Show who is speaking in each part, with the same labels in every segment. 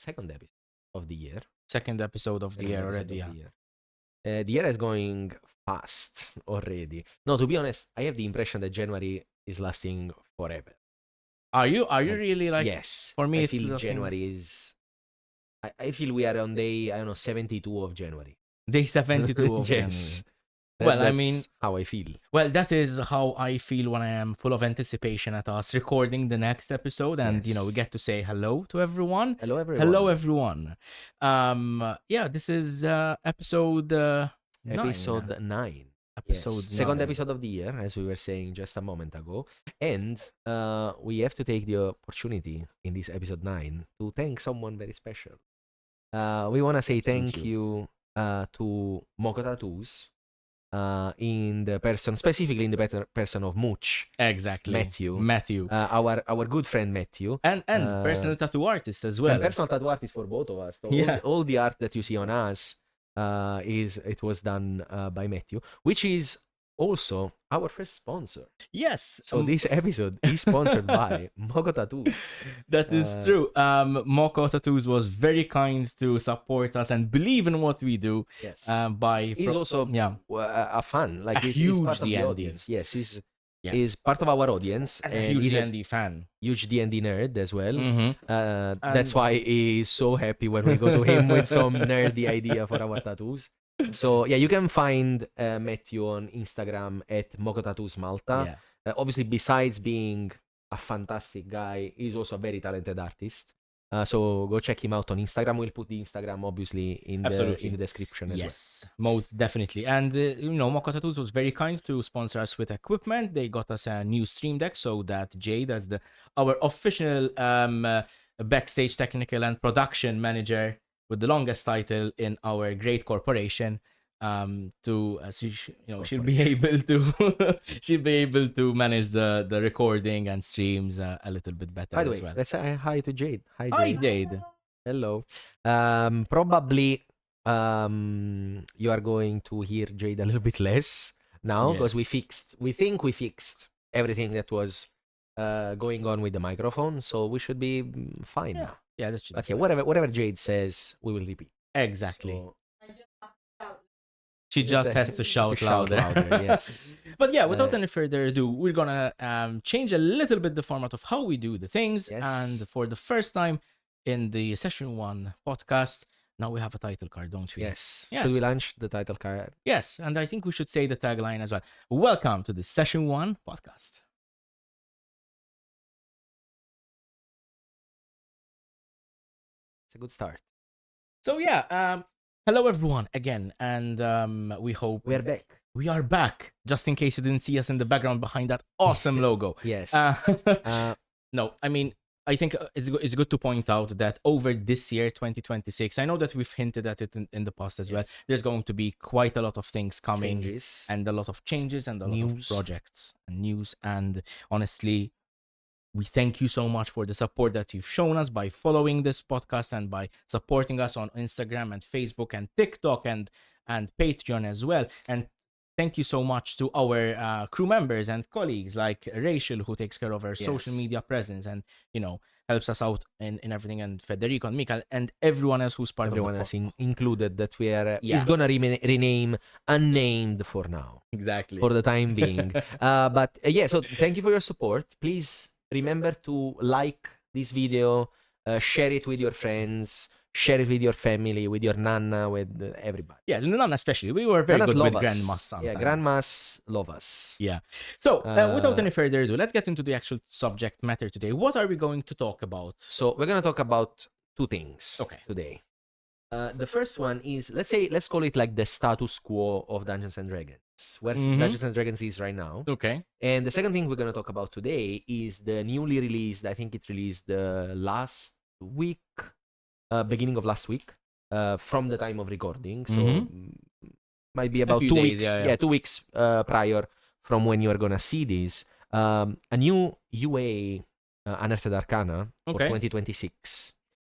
Speaker 1: second episode of the year.
Speaker 2: Second episode of the year already. Yeah.
Speaker 1: The year is going fast already. No, to be honest, I have the impression that January is lasting forever.
Speaker 2: Are you really like?
Speaker 1: Yes.
Speaker 2: For me,
Speaker 1: I
Speaker 2: it's
Speaker 1: feel
Speaker 2: lasting...
Speaker 1: January is. I feel we are on day 72 of January.
Speaker 2: Day 72 of
Speaker 1: yes.
Speaker 2: January.
Speaker 1: That's
Speaker 2: I mean,
Speaker 1: how I feel.
Speaker 2: Well, that is how I feel when I am full of anticipation at us recording the next episode, and we get to say hello to everyone.
Speaker 1: Hello, everyone.
Speaker 2: Hello, everyone. This is episode 9.
Speaker 1: Episode 9. Second episode of the year, as we were saying just a moment ago, and we have to take the opportunity in this episode 9 to thank someone very special. We want to say thank you to Moko Tattoos. In the person, specifically in the person of Mooch.
Speaker 2: Exactly.
Speaker 1: Matthew. Our good friend Matthew.
Speaker 2: And personal tattoo artist as well.
Speaker 1: And personal tattoo artist for both of us. So all the art that you see on us was done by Matthew, which is also our first sponsor.
Speaker 2: Yes.
Speaker 1: So this episode is sponsored by Moko Tattoos.
Speaker 2: That is true. Moko Tattoos was very kind to support us and believe in what we do.
Speaker 1: Yes.
Speaker 2: He's
Speaker 1: also a fan. Like he's
Speaker 2: huge
Speaker 1: part of the
Speaker 2: D&D
Speaker 1: audience. Yes, he's part of our audience.
Speaker 2: And a huge D&D fan.
Speaker 1: Huge D&D nerd as well.
Speaker 2: Mm-hmm.
Speaker 1: That's why he's so happy when we go to him with some nerdy idea for our tattoos. So you can find Matthew on Instagram at Moko Tattoos Malta. Obviously, besides being a fantastic guy, he's also a very talented artist. So go check him out on Instagram. We'll put the Instagram obviously in the description as well.
Speaker 2: Yes, most definitely. And Moko Tattoos was very kind to sponsor us with equipment. They got us a new stream deck so that Jade, as our official backstage technical and production manager with the longest title in our great corporation, she'll be able to manage the recording and streams a little bit better.
Speaker 1: By the
Speaker 2: as
Speaker 1: way,
Speaker 2: well.
Speaker 1: let's say hi to Jade.
Speaker 2: Hi Jade.
Speaker 1: Hello. Probably you are going to hear Jade a little bit less now because we think we fixed everything that was going on with the microphone, so we should be fine.
Speaker 2: Yeah, that's true.
Speaker 1: Okay, whatever Jade says, we will repeat.
Speaker 2: Exactly.
Speaker 1: So,
Speaker 2: she just has to shout louder.
Speaker 1: Yes.
Speaker 2: But without any further ado, we're gonna change a little bit the format of how we do the things.
Speaker 1: Yes.
Speaker 2: And for the first time in the Session 1 podcast, now we have a title card, don't we?
Speaker 1: Yes. Should we launch the title card?
Speaker 2: Yes, and I think we should say the tagline as well. Welcome to the Session 1 podcast.
Speaker 1: It's a good start.
Speaker 2: So hello everyone again, and we hope
Speaker 1: we're back.
Speaker 2: We are back, just in case you didn't see us in the background behind that awesome logo.
Speaker 1: Yes.
Speaker 2: No, I mean, I think it's good to point out that over this year, 2026, I know that we've hinted at it in the past as well. There's going to be quite a lot of things coming, and a lot of changes, and a lot of projects and news. And honestly, we thank you so much for the support that you've shown us by following this podcast and by supporting us on Instagram and Facebook and TikTok and Patreon as well. And thank you so much to our crew members and colleagues like Rachel, who takes care of our social media presence and, helps us out in everything, and Federico and Mikael and everyone else who's part of the podcast.
Speaker 1: Everyone else included that we are is going to rename unnamed for now.
Speaker 2: Exactly.
Speaker 1: For the time being. So thank you for your support. Please remember to like this video, share it with your friends, share it with your family, with your nana, with everybody.
Speaker 2: Yeah, Nana especially. We were very good with grandmas sometimes.
Speaker 1: Yeah, grandmas love us.
Speaker 2: Yeah. So, without any further ado, let's get into the actual subject matter today. What are we going to talk about?
Speaker 1: So, we're going to talk about two things today. The first one is, let's call it like the status quo of Dungeons & Dragons, where Dungeons & Dragons is right now.
Speaker 2: Okay.
Speaker 1: And the second thing we're going to talk about today is the newly released, I think it released last week, beginning of last week, from the time of recording. So might be about 2 weeks. Yeah, 2 weeks prior from when you are going to see this. A new UA, Unearthed Arcana for 2026.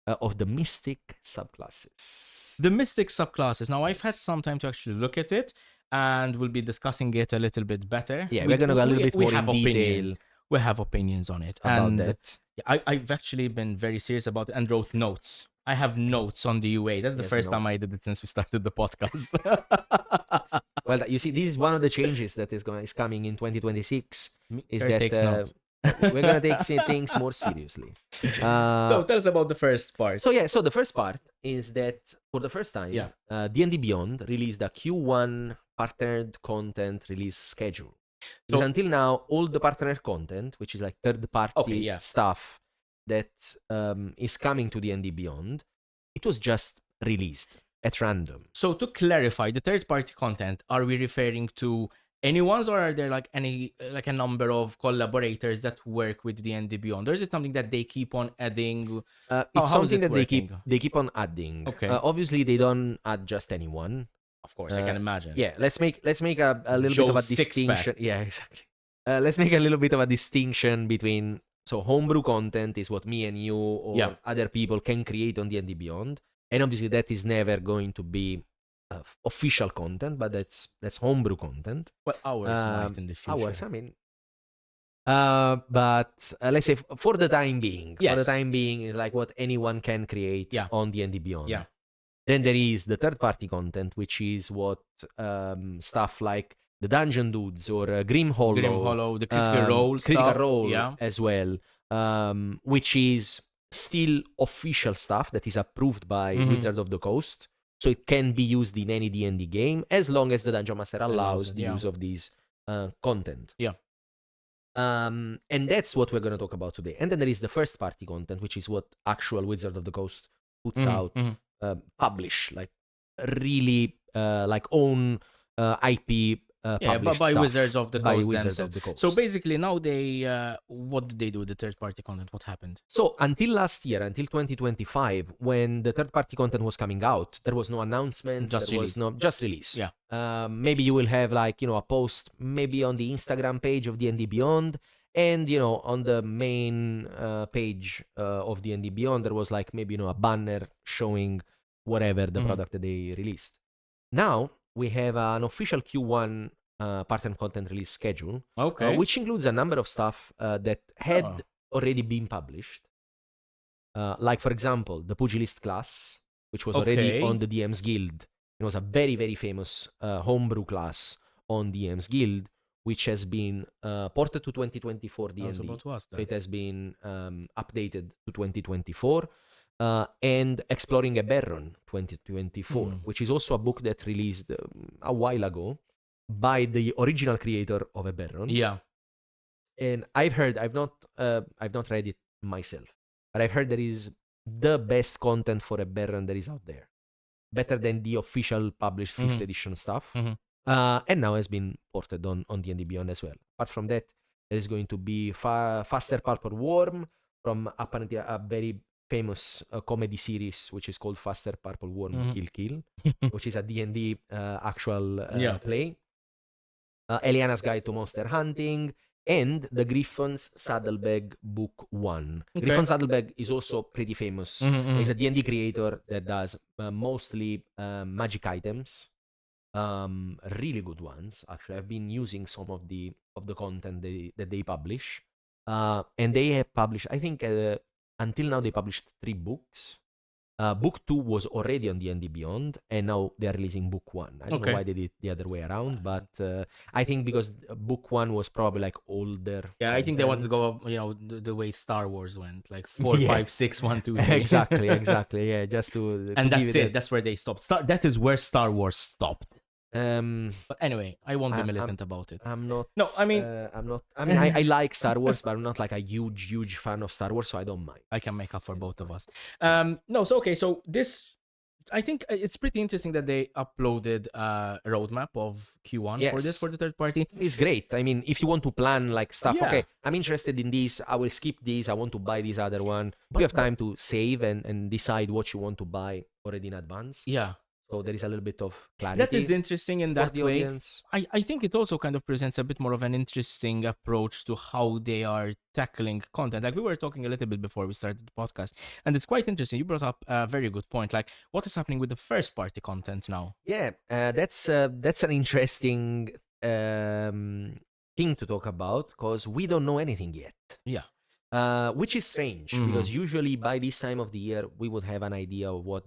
Speaker 1: Of the Mystic subclasses.
Speaker 2: The Mystic subclasses. Now, I've had some time to actually look at it, and we'll be discussing it a little bit better.
Speaker 1: Yeah, we're going to go a little bit more in detail.
Speaker 2: We have opinions on it.
Speaker 1: About that.
Speaker 2: I've actually been very serious about it and wrote notes. I have notes on the UA. That's the first time I did it since we started the podcast.
Speaker 1: Well, you see, this is one of the changes that is coming in 2026. Is that we're gonna take things more seriously.
Speaker 2: So tell us about the first part.
Speaker 1: So the first part is that for the first time, D&D Beyond released a Q1 partnered content release schedule. So until now, all the partner content, which is like third-party stuff that is coming to D&D Beyond, it was just released at random.
Speaker 2: So to clarify, the third-party content, are we referring to anyone's, or are there like a number of collaborators that work with D&D Beyond, or is it something that they keep on adding?
Speaker 1: It's something that they keep on adding.
Speaker 2: Okay.
Speaker 1: Obviously, they don't add just anyone.
Speaker 2: Of course, I can imagine.
Speaker 1: Yeah, let's make a little bit of a distinction. Yeah, exactly. Let's make a little bit of a distinction between homebrew content is what me and you or other people can create on D&D Beyond, and obviously that is never going to be official content, but that's homebrew content.
Speaker 2: Well, ours might in the future.
Speaker 1: Ours, I mean. But let's say for the time being, is like what anyone can create on D&D Beyond.
Speaker 2: Yeah.
Speaker 1: Then there is the third-party content, which is what stuff like the Dungeon Dudes or Grim Hollow,
Speaker 2: the Critical Role
Speaker 1: as well, which is still official stuff that is approved by Wizard of the Coast, so it can be used in any D&D game as long as the Dungeon Master allows the use of these content.
Speaker 2: Yeah.
Speaker 1: And that's what we're going to talk about today. And then there is the first-party content, which is what actual Wizard of the Coast puts out. Publish like really like own IP published
Speaker 2: by
Speaker 1: stuff
Speaker 2: Wizards of the
Speaker 1: Coast.
Speaker 2: So basically now they what did they do with the third party content? What happened?
Speaker 1: So until last year, until 2025, when the third party content was coming out, there was no announcement, just release.
Speaker 2: Yeah.
Speaker 1: Maybe you will have like a post maybe on the Instagram page of D&D Beyond, and on the main page of D&D Beyond there was like maybe a banner showing whatever the product that they released. Now we have an official Q1 partner content release schedule, which includes a number of stuff that had already been published. Like for example, the Pugilist class, which was already on the DM's Guild. It was a very, very famous homebrew class on DM's Guild, which has been ported to 2024 D&D. So it has been updated to 2024. And Exploring Eberron 2024, which is also a book that released a while ago by the original creator of Eberron.
Speaker 2: Yeah.
Speaker 1: And I've heard, I've not read it myself, but I've heard there is the best content for Eberron that is out there. Better than the official published 5th edition stuff. And now has been ported on D&D Beyond as well. Apart from that, there is going to be Faster Purple Worm from apparently a very famous comedy series, which is called Faster Purple Worm Kill, which is a D&D actual play. Eliana's Guide to Monster Hunting, and the Griffon's Saddlebag Book 1. Griffon's Saddlebag is also pretty famous. He's a D&D creator that does mostly magic items. Really good ones. Actually, I've been using some of the content that they publish. And they have published, I think, until now they published 3 books. Book 2 was already on D&D Beyond, and now they are releasing Book 1. I don't know why they did it the other way around, but I think because Book 1 was probably like older.
Speaker 2: Yeah, I think they wanted to go, the way Star Wars went, like 4, 5, 6, 1, 2, 3.
Speaker 1: Exactly. Yeah, just to
Speaker 2: and that's it. That's where they stopped. That is where Star Wars stopped. But anyway, I won't be militant about it.
Speaker 1: I'm not.
Speaker 2: No, I mean,
Speaker 1: I'm not. I mean, I like Star Wars, but I'm not like a huge fan of Star Wars, so I don't mind.
Speaker 2: I can make up for both of us. So this, I think it's pretty interesting that they uploaded a roadmap of Q1 for the third party.
Speaker 1: It's great. I mean, if you want to plan like stuff, okay, I'm interested in this. I will skip this. I want to buy this other one. You have time to save and decide what you want to buy already in advance.
Speaker 2: Yeah.
Speaker 1: So there is a little bit of clarity.
Speaker 2: That is interesting in that way.
Speaker 1: Audience.
Speaker 2: I think it also kind of presents a bit more of an interesting approach to how they are tackling content. Like we were talking a little bit before we started the podcast, and it's quite interesting. You brought up a very good point. Like what is happening with the first party content now?
Speaker 1: Yeah, that's an interesting thing to talk about because we don't know anything yet.
Speaker 2: Yeah.
Speaker 1: Which is strange because usually by this time of the year we would have an idea of what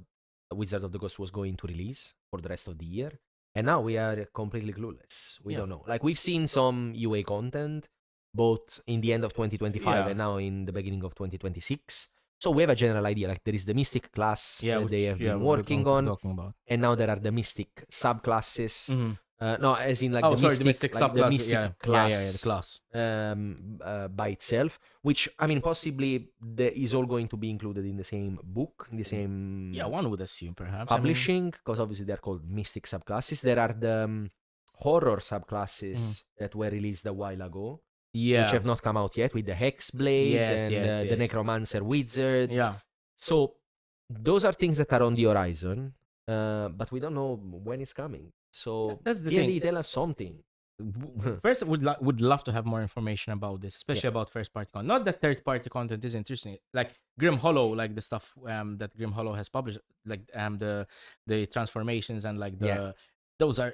Speaker 1: Wizard of the Coast was going to release for the rest of the year, and now we are completely clueless. We don't know. Like we've seen some UA content both in the end of 2025 and now in the beginning of 2026. So we have a general idea. Like there is the Mystic class that they have been working on, and now there are the Mystic subclasses. No, as in like
Speaker 2: the Mystic
Speaker 1: like
Speaker 2: subclass,
Speaker 1: the Mystic class,
Speaker 2: the class
Speaker 1: by itself. Which I mean, possibly is all going to be included in the same book, in the same
Speaker 2: one would assume perhaps
Speaker 1: publishing, because obviously they're called Mystic subclasses. There are the horror subclasses that were released a while ago. Which have not come out yet, with the Hexblade and the Necromancer Wizard. So those are things that are on the horizon, but we don't know when it's coming. So
Speaker 2: that's the
Speaker 1: D&D,
Speaker 2: thing.
Speaker 1: tell us something.
Speaker 2: First, would love to have more information about this, especially about first-party content. Not that third-party content is interesting, like Grim Hollow, like the stuff that Grim Hollow has published, like the transformations and like those are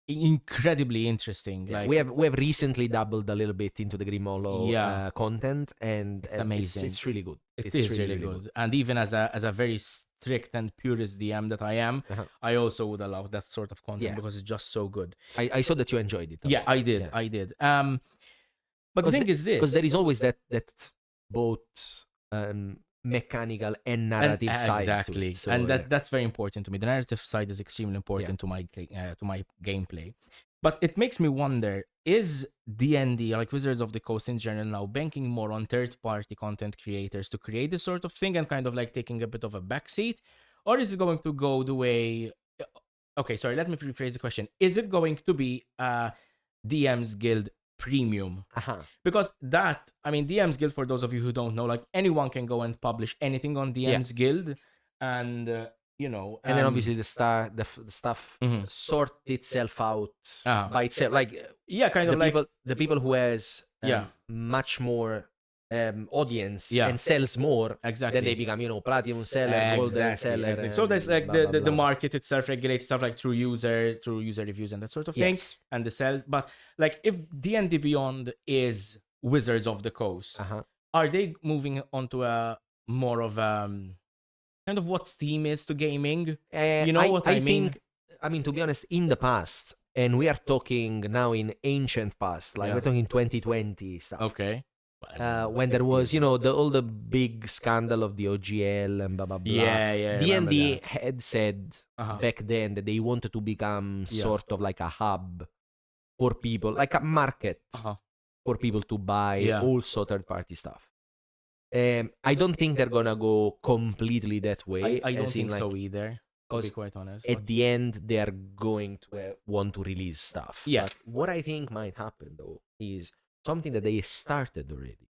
Speaker 2: incredibly interesting. Like
Speaker 1: we have recently dabbled a little bit into the Grim Hollow content, and
Speaker 2: it's amazing.
Speaker 1: It's really good.
Speaker 2: It's really good. And even as a very strict and purist DM that I am, I also would allow that sort of content because it's just so good.
Speaker 1: I saw that you enjoyed it.
Speaker 2: Yeah, I did. But the thing is this,
Speaker 1: because there is always that both mechanical and narrative side.
Speaker 2: Exactly.
Speaker 1: So,
Speaker 2: and that's very important to me. The narrative side is extremely important to my gameplay. But it makes me wonder, is D&D, like Wizards of the Coast in general, now banking more on third-party content creators to create this sort of thing and kind of like taking a bit of a backseat? Or is it going to go the way... Okay, sorry, let me rephrase the question. Is it going to be DM's Guild Premium? Because DM's Guild, for those of you who don't know, like anyone can go and publish anything on DM's Guild, and and
Speaker 1: then obviously the stuff sort itself out by itself, like
Speaker 2: kind of like
Speaker 1: the people who has much more audience and sells more, then they become platinum seller, golden seller.
Speaker 2: So there's like the market itself regulates stuff like through user reviews and that sort of thing, and the sell. But like if D&D Beyond is Wizards of the Coast, are they moving onto a more of kind of what Steam is to gaming? You know what I mean?
Speaker 1: I mean, to be honest, in the past, and we are talking now in ancient past, like we're talking 2020 stuff.
Speaker 2: Okay.
Speaker 1: When there was, all the big scandal of the OGL and blah, blah, blah.
Speaker 2: Yeah.
Speaker 1: D&D had said back then that they wanted to become sort of like a hub for people, like a market for people to buy also third-party stuff. I don't think they're gonna go completely that way.
Speaker 2: I don't think so either, to be quite honest.
Speaker 1: At the end, they are going to want to release stuff.
Speaker 2: Yeah.
Speaker 1: But what I think might happen, though, is something that they started already,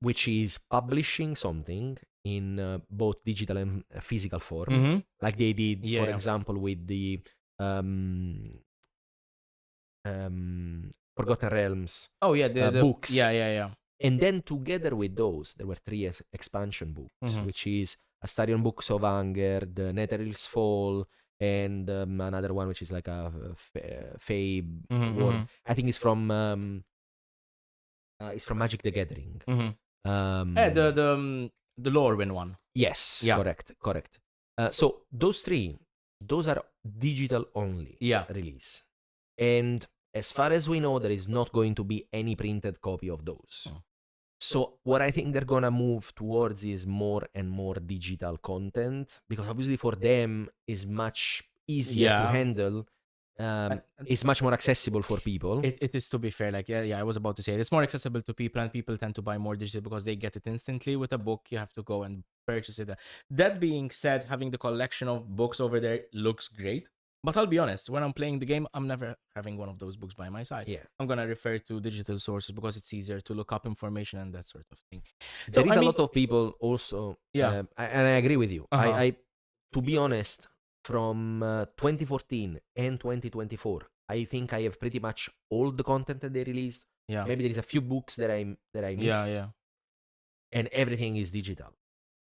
Speaker 1: which is publishing something in both digital and physical form, like they did, for example, with the Forgotten Realms
Speaker 2: the
Speaker 1: books.
Speaker 2: Yeah.
Speaker 1: And then together with those, there were 3 expansion books, which is Astarion Books of Anger, the Netherill's Fall, and another one which is like a Fabe world. I think it's from Magic the Gathering.
Speaker 2: The Lorwyn one.
Speaker 1: Yes, correct. So those 3, those are digital only release. And as far as we know, there is not going to be any printed copy of those. So what I think they're gonna move towards is more and more digital content, because obviously for them is much easier to handle. It's much more accessible for people.
Speaker 2: It is, to be fair. Like I was about to say, it's more accessible to people, and people tend to buy more digital because they get it instantly. With a book, you have to go and purchase it. That being said, having the collection of books over there looks great. But I'll be honest, when I'm playing the game, I'm never having one of those books by my side. I'm going to refer to digital sources because it's easier to look up information and that sort of thing.
Speaker 1: So, there is a lot of people also, and I agree with you. I to be honest, from 2014 and 2024, I think I have pretty much all the content that they released. Maybe there is a few books that I missed. And everything is digital.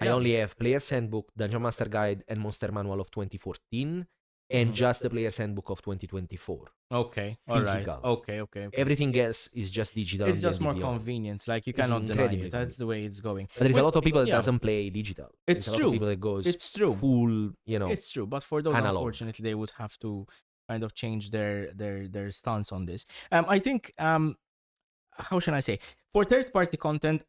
Speaker 1: I only have Player's Handbook, Dungeon Master Guide, and Monster Manual of 2014. and just the Player's Handbook of 2024.
Speaker 2: Okay, all right.
Speaker 1: Physical.
Speaker 2: Okay.
Speaker 1: Everything else is just digital.
Speaker 2: It's
Speaker 1: on
Speaker 2: just
Speaker 1: D&D
Speaker 2: more
Speaker 1: Beyond.
Speaker 2: convenient. Like, you
Speaker 1: It's
Speaker 2: cannot deny
Speaker 1: incredibly
Speaker 2: it. That's the way it's going.
Speaker 1: But there is a lot of people that
Speaker 2: yeah.
Speaker 1: doesn't play digital.
Speaker 2: It's
Speaker 1: There's a lot
Speaker 2: true.
Speaker 1: of people that goes
Speaker 2: It's true.
Speaker 1: full, you know.
Speaker 2: It's true. But for those,
Speaker 1: analog.
Speaker 2: unfortunately, they would have to kind of change their stance on this. I think, how should I say? For third-party content,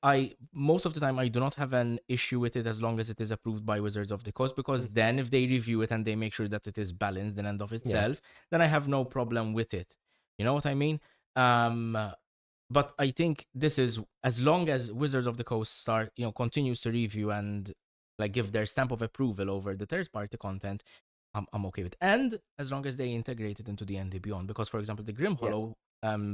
Speaker 2: most of the time I do not have an issue with it as long as it is approved by Wizards of the Coast, because then if they review it and they make sure that it is balanced in and of itself, then I have no problem with it. You know what I mean? But I think this is, as long as Wizards of the Coast continues to review and like give their stamp of approval over the third-party content, I'm okay with it. And as long as they integrate it into D&D Beyond, because, for example, the Grim Hollow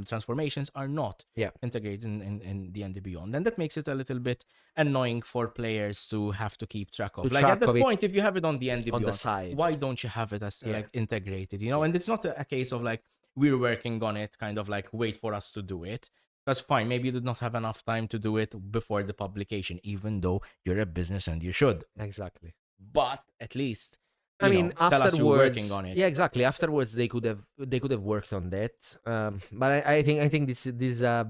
Speaker 2: transformations are not integrated in D&D Beyond, and that makes it a little bit annoying for players to have to keep track of. Like, at that point, if you have it on D&D Beyond,
Speaker 1: the side,
Speaker 2: why don't you have it as like integrated? You know, and it's not a case of like, we're working on it, kind of like, wait for us to do it. That's fine. Maybe you did not have enough time to do it before the publication, even though you're a business and you should.
Speaker 1: Exactly.
Speaker 2: But at least,
Speaker 1: I mean, afterwards,
Speaker 2: working on it.
Speaker 1: Yeah, exactly. Afterwards, they could have worked on that. But I think this is a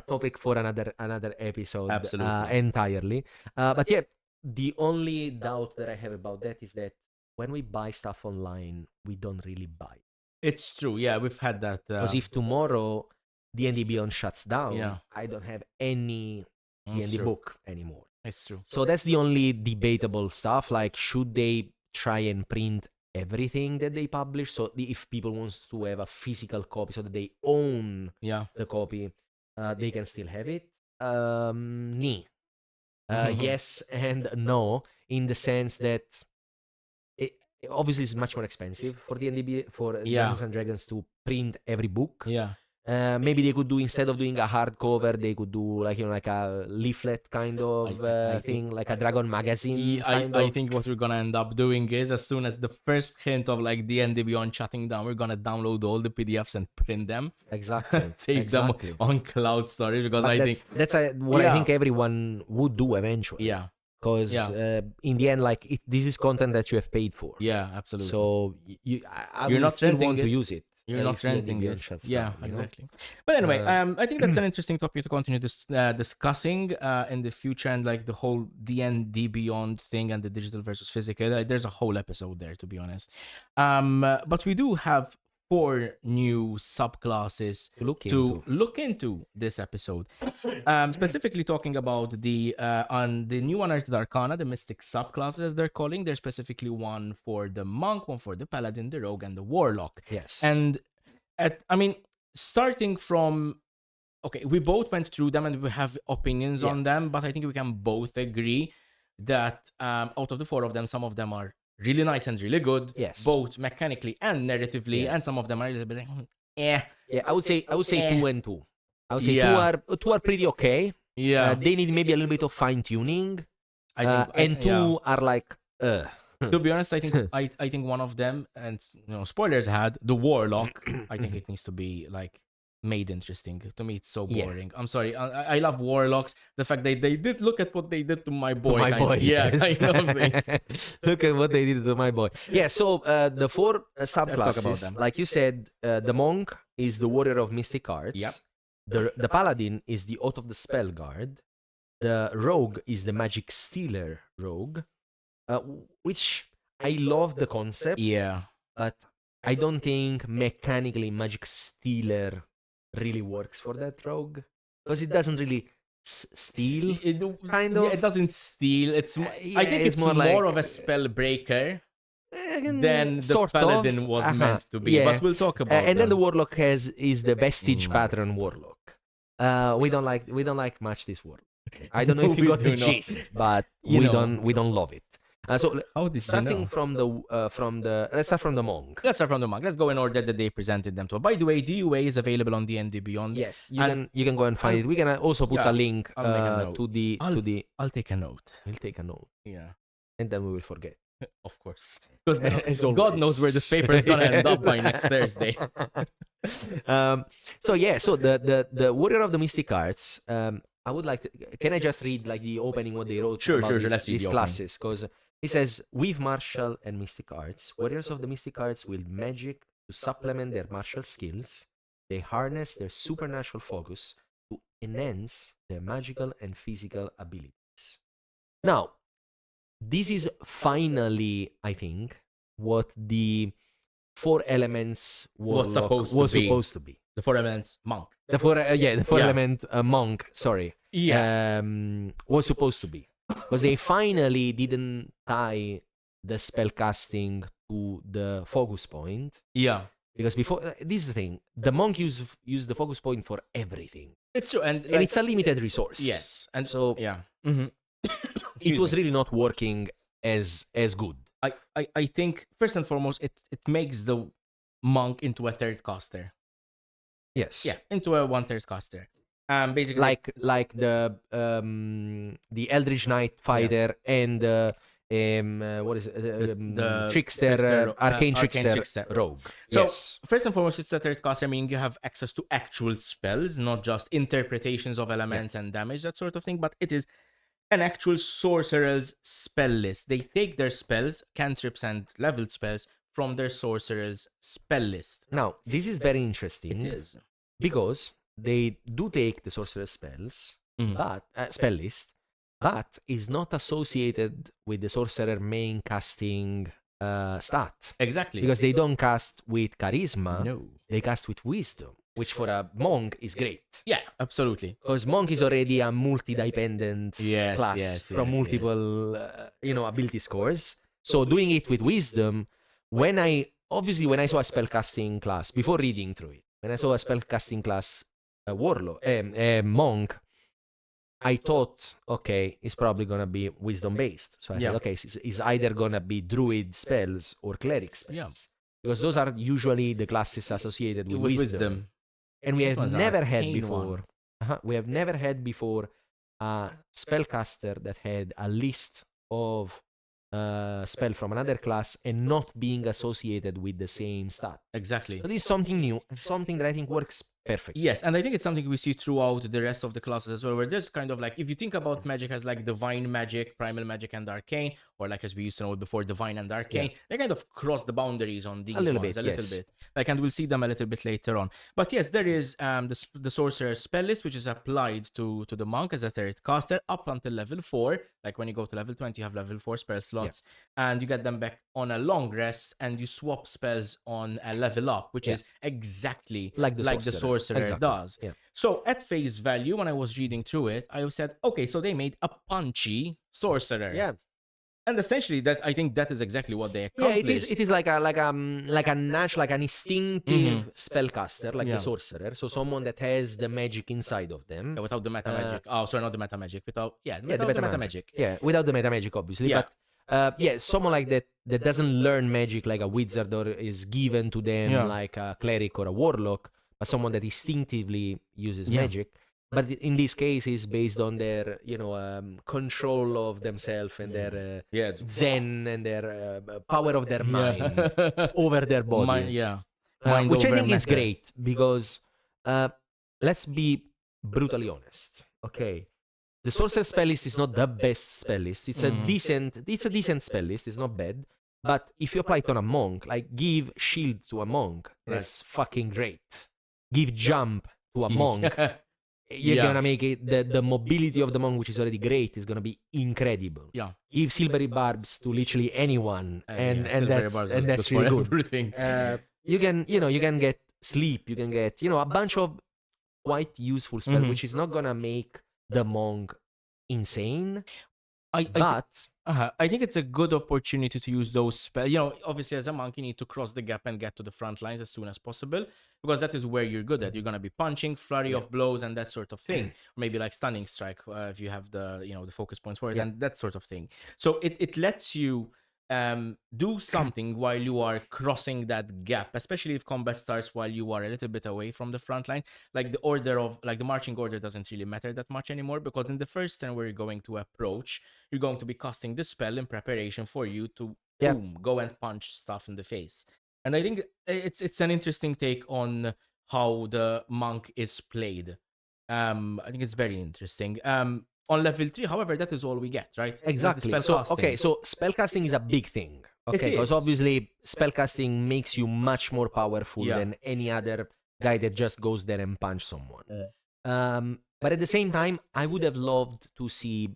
Speaker 1: topic for another episode.
Speaker 2: Absolutely.
Speaker 1: Entirely. But yeah, the only doubt that I have about that is that when we buy stuff online, we don't really buy.
Speaker 2: It's true. Yeah, we've had that.
Speaker 1: Because if tomorrow D&D Beyond shuts down,
Speaker 2: Yeah.
Speaker 1: I don't have any
Speaker 2: It's
Speaker 1: D&D
Speaker 2: true.
Speaker 1: book anymore.
Speaker 2: It's true.
Speaker 1: So that's the only debatable stuff. Like, should they try and print everything that they publish? So if people wants to have a physical copy so that they own the copy, they can still have it. Yes and no, in the sense that obviously it's much more expensive for D&D, for Dungeons and Dragons to print every book.
Speaker 2: Yeah.
Speaker 1: Maybe they could do, instead of doing a hardcover, they could do like a leaflet kind of thing, like a Dragon magazine.
Speaker 2: I think what we're gonna end up doing is, as soon as the first hint of like D&D Beyond shutting down, we're gonna download all the PDFs and print them.
Speaker 1: Exactly.
Speaker 2: Save them on cloud storage, because
Speaker 1: but
Speaker 2: I
Speaker 1: think that's what I think everyone would do eventually.
Speaker 2: Yeah.
Speaker 1: Because in the end, like, this is content that you have paid for.
Speaker 2: Yeah, absolutely.
Speaker 1: So
Speaker 2: you're not renting
Speaker 1: want to use it.
Speaker 2: You're not renting it. Yeah, exactly.
Speaker 1: Know?
Speaker 2: But anyway, I think that's an interesting topic to continue discussing in the future, and like the whole D&D Beyond thing and the digital versus physical. There's a whole episode there, to be honest. But we do have 4 new subclasses to look into this episode. Specifically talking about the new Unearthed Arcana, the Mystic subclasses, as they're calling. There's specifically one for the Monk, one for the Paladin, the Rogue, and the Warlock.
Speaker 1: Yes.
Speaker 2: And starting from, we both went through them and we have opinions on them, but I think we can both agree that out of the 4 of them, some of them are really nice and really good, both mechanically and narratively, and some of them are a little bit like,
Speaker 1: Yeah, I would say 2 and 2. I would say 2 are pretty okay.
Speaker 2: Yeah,
Speaker 1: they need maybe a little bit of fine tuning. And 2 are like.
Speaker 2: To be honest, I think I think one of them, and spoilers ahead, the Warlock. I think it needs to be like made interesting. To me, it's so boring. I'm sorry. I love Warlocks. The fact that they did look at what they did to my boy.
Speaker 1: Yes. Look at what they did to my boy. Yeah, so the 4 subclasses, like you said, the Monk is the Warrior of Mystic Arts.
Speaker 2: Yep.
Speaker 1: The Paladin is the Oath of the Spellguard. The Rogue is the Magic Stealer Rogue, which I love the concept.
Speaker 2: Yeah.
Speaker 1: But I don't think mechanically Magic Stealer really works for that rogue, because it doesn't really steal. Kind of.
Speaker 2: Yeah, it doesn't steal. I think it's more of a spell breaker than the Paladin was meant to be. But we'll talk about
Speaker 1: and then the Warlock is the Vestige Patron Warlock. We don't like much this Warlock. I don't know if you got the gist, but we don't love it. So starting from the let's start from the Monk.
Speaker 2: Let's go in order that they presented them to us. By the way, DUA is available on D&D Beyond.
Speaker 1: Yes, you can go and find it. We can also put a link to the.
Speaker 2: I'll take a note.
Speaker 1: We'll take a note.
Speaker 2: Yeah,
Speaker 1: and then we will forget.
Speaker 2: Of course. God knows where this paper is gonna end up by next Thursday.
Speaker 1: So the Warrior of the Mystic Arts. I would like to. Can I just read like the opening what they wrote?
Speaker 2: Sure.
Speaker 1: These classes, because He says, with martial and mystic arts, warriors of the mystic arts wield magic to supplement their martial skills. They harness their supernatural focus to enhance their magical and physical abilities. Now, this is finally, I think, what the four elements
Speaker 2: Was
Speaker 1: warlock
Speaker 2: supposed to be.
Speaker 1: supposed to be.
Speaker 2: The 4 elements monk.
Speaker 1: The four, the four
Speaker 2: Yeah.
Speaker 1: element monk. Sorry, was supposed to be, because they finally didn't tie the spellcasting to the focus point.
Speaker 2: Yeah.
Speaker 1: Because before, this is the thing, the monk use the focus point for everything,
Speaker 2: It's true, and
Speaker 1: and it's a limited resource.
Speaker 2: yes, and
Speaker 1: So
Speaker 2: yeah.
Speaker 1: it was really not working as good.
Speaker 2: I think first and foremost it makes the monk into a third caster.
Speaker 1: Yes.
Speaker 2: Yeah, into a 1/3 caster. Basically
Speaker 1: Like the Eldritch Knight fighter and what is it?
Speaker 2: the
Speaker 1: Trickster, Arcane Trickster Rogue.
Speaker 2: So
Speaker 1: Yes.
Speaker 2: first and foremost, it's a third caster, meaning you have access to actual spells, not just interpretations of elements and damage, that sort of thing, but it is an actual sorcerer's spell list. They take their spells, cantrips and leveled spells from their sorcerer's spell list.
Speaker 1: Now, this is very interesting.
Speaker 2: It is.
Speaker 1: Because they do take the sorcerer's spells, but spell list, but is not associated with the sorcerer main casting stat.
Speaker 2: Exactly.
Speaker 1: Because they don't cast with charisma,
Speaker 2: No.
Speaker 1: they cast with wisdom, which for a monk is great.
Speaker 2: Yeah, absolutely.
Speaker 1: Because monk is already a multi-dependent
Speaker 2: Yes,
Speaker 1: class
Speaker 2: yes,
Speaker 1: from
Speaker 2: yes,
Speaker 1: multiple, ability scores. So doing it with wisdom, when I saw a spellcasting class, before reading through it, when I saw a spellcasting class, warlock, monk, I thought, okay, it's probably gonna be wisdom based. So I said, okay, it's either gonna be druid spells or cleric spells.
Speaker 2: Yeah.
Speaker 1: Because those are usually the classes associated with wisdom. And we
Speaker 2: These
Speaker 1: have
Speaker 2: ones are
Speaker 1: never had
Speaker 2: arcane
Speaker 1: before. We have never had before a spellcaster that had a list of spell from another class and not being associated with the same stat.
Speaker 2: Exactly.
Speaker 1: So this is something new, something that I think works perfect.
Speaker 2: Yes, and I think it's something we see throughout the rest of the classes as well, where there's kind of like, if you think about magic as like divine magic, primal magic, and arcane, or like as we used to know it before, divine and arcane, they kind of cross the boundaries on these
Speaker 1: little
Speaker 2: ones
Speaker 1: bit,
Speaker 2: a little bit. Like, and we'll see them a little bit later on. But yes, there is the sorcerer's spell list, which is applied to the monk as a third caster up until level 4. Like when you go to level 20, you have level 4 spell slots, and you get them back on a long rest, and you swap spells on a level up, which is exactly
Speaker 1: like the
Speaker 2: sorcerer
Speaker 1: Exactly.
Speaker 2: does.
Speaker 1: Yeah.
Speaker 2: So at face value, when I was reading through it, I said, okay, so they made a punchy sorcerer.
Speaker 1: Yeah.
Speaker 2: And essentially, that I think that is exactly what they
Speaker 1: Yeah,
Speaker 2: accomplished.
Speaker 1: it is like an instinctive spellcaster, like the sorcerer. So someone that has the magic inside of them.
Speaker 2: Yeah, without the meta magic. Oh, sorry, not the meta magic. Without the
Speaker 1: meta
Speaker 2: magic.
Speaker 1: Yeah, without the meta magic, obviously.
Speaker 2: Yeah.
Speaker 1: But someone like that doesn't learn magic like a wizard or is given to them like a cleric or a warlock, but someone that instinctively uses magic. But in this case, is based on their, control of themselves and their zen and their power of their mind over their body.
Speaker 2: Mind
Speaker 1: Which I
Speaker 2: over
Speaker 1: think is
Speaker 2: matter.
Speaker 1: great because, let's be brutally honest. Okay, the sorcerer spell list is not the best spell list. It's a decent spell list. It's not bad. But if you apply it on a monk, like give shield to a monk, that's fucking great. Give jump to a monk. You're gonna make it the mobility of the monk, which is already great, is gonna be incredible.
Speaker 2: Yeah.
Speaker 1: Give silvery barbs to literally anyone, and that's really good.
Speaker 2: Everything.
Speaker 1: You can get sleep. You can get a bunch of quite useful spell, which is not gonna make the monk insane.
Speaker 2: I think it's a good opportunity to use those spells. Obviously, as a monk, you need to cross the gap and get to the front lines as soon as possible, because that is where you're good at. You're going to be punching, flurry of blows, and that sort of thing. Or maybe like stunning strike, if you have the focus points for it, and that sort of thing. So it lets you do something while you are crossing that gap, especially if combat starts while you are a little bit away from the front line. Like the marching order doesn't really matter that much anymore, because in the first turn where you're going to approach, you're going to be casting the spell in preparation for you to boom, go and punch stuff in the face. And I think it's an interesting take on how the monk is played. I think it's very interesting. On level 3, however, that is all we get, right?
Speaker 1: Exactly. So spellcasting is a big thing. Okay, because obviously spellcasting makes you much more powerful than any other guy that just goes there and punch someone. But at the same time, I would have loved to see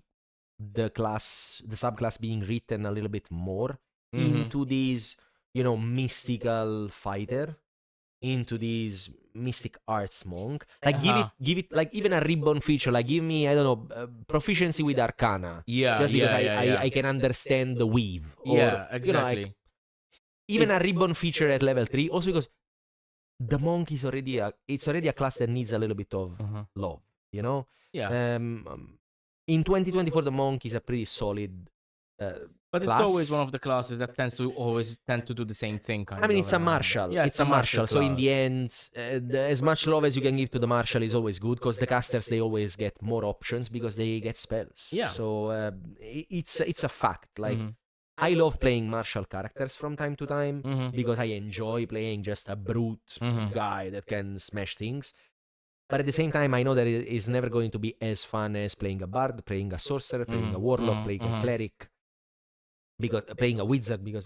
Speaker 1: the subclass being written a little bit more into these, mystical fighter, into these mystic arts monk. Like give it like even a ribbon feature. Like give me, I don't know, proficiency with Arcana. Just because I can understand the weave. Or,
Speaker 2: exactly.
Speaker 1: Even a ribbon feature at level 3. Also because the monk is already a class that needs a little bit of love. In 2024, the monk is a pretty solid
Speaker 2: but
Speaker 1: class.
Speaker 2: It's always one of the classes that tend to do the same thing.
Speaker 1: It's a martial. It's a martial. So in the end, as much love as you can give to the martial is always good, because the casters, they always get more options because they get spells.
Speaker 2: Yeah.
Speaker 1: So it's a fact. Like I love playing martial characters from time to time because I enjoy playing just a brute guy that can smash things. But at the same time, I know that it is never going to be as fun as playing a bard, playing a sorcerer, playing a warlock, playing a cleric, because playing a wizard, because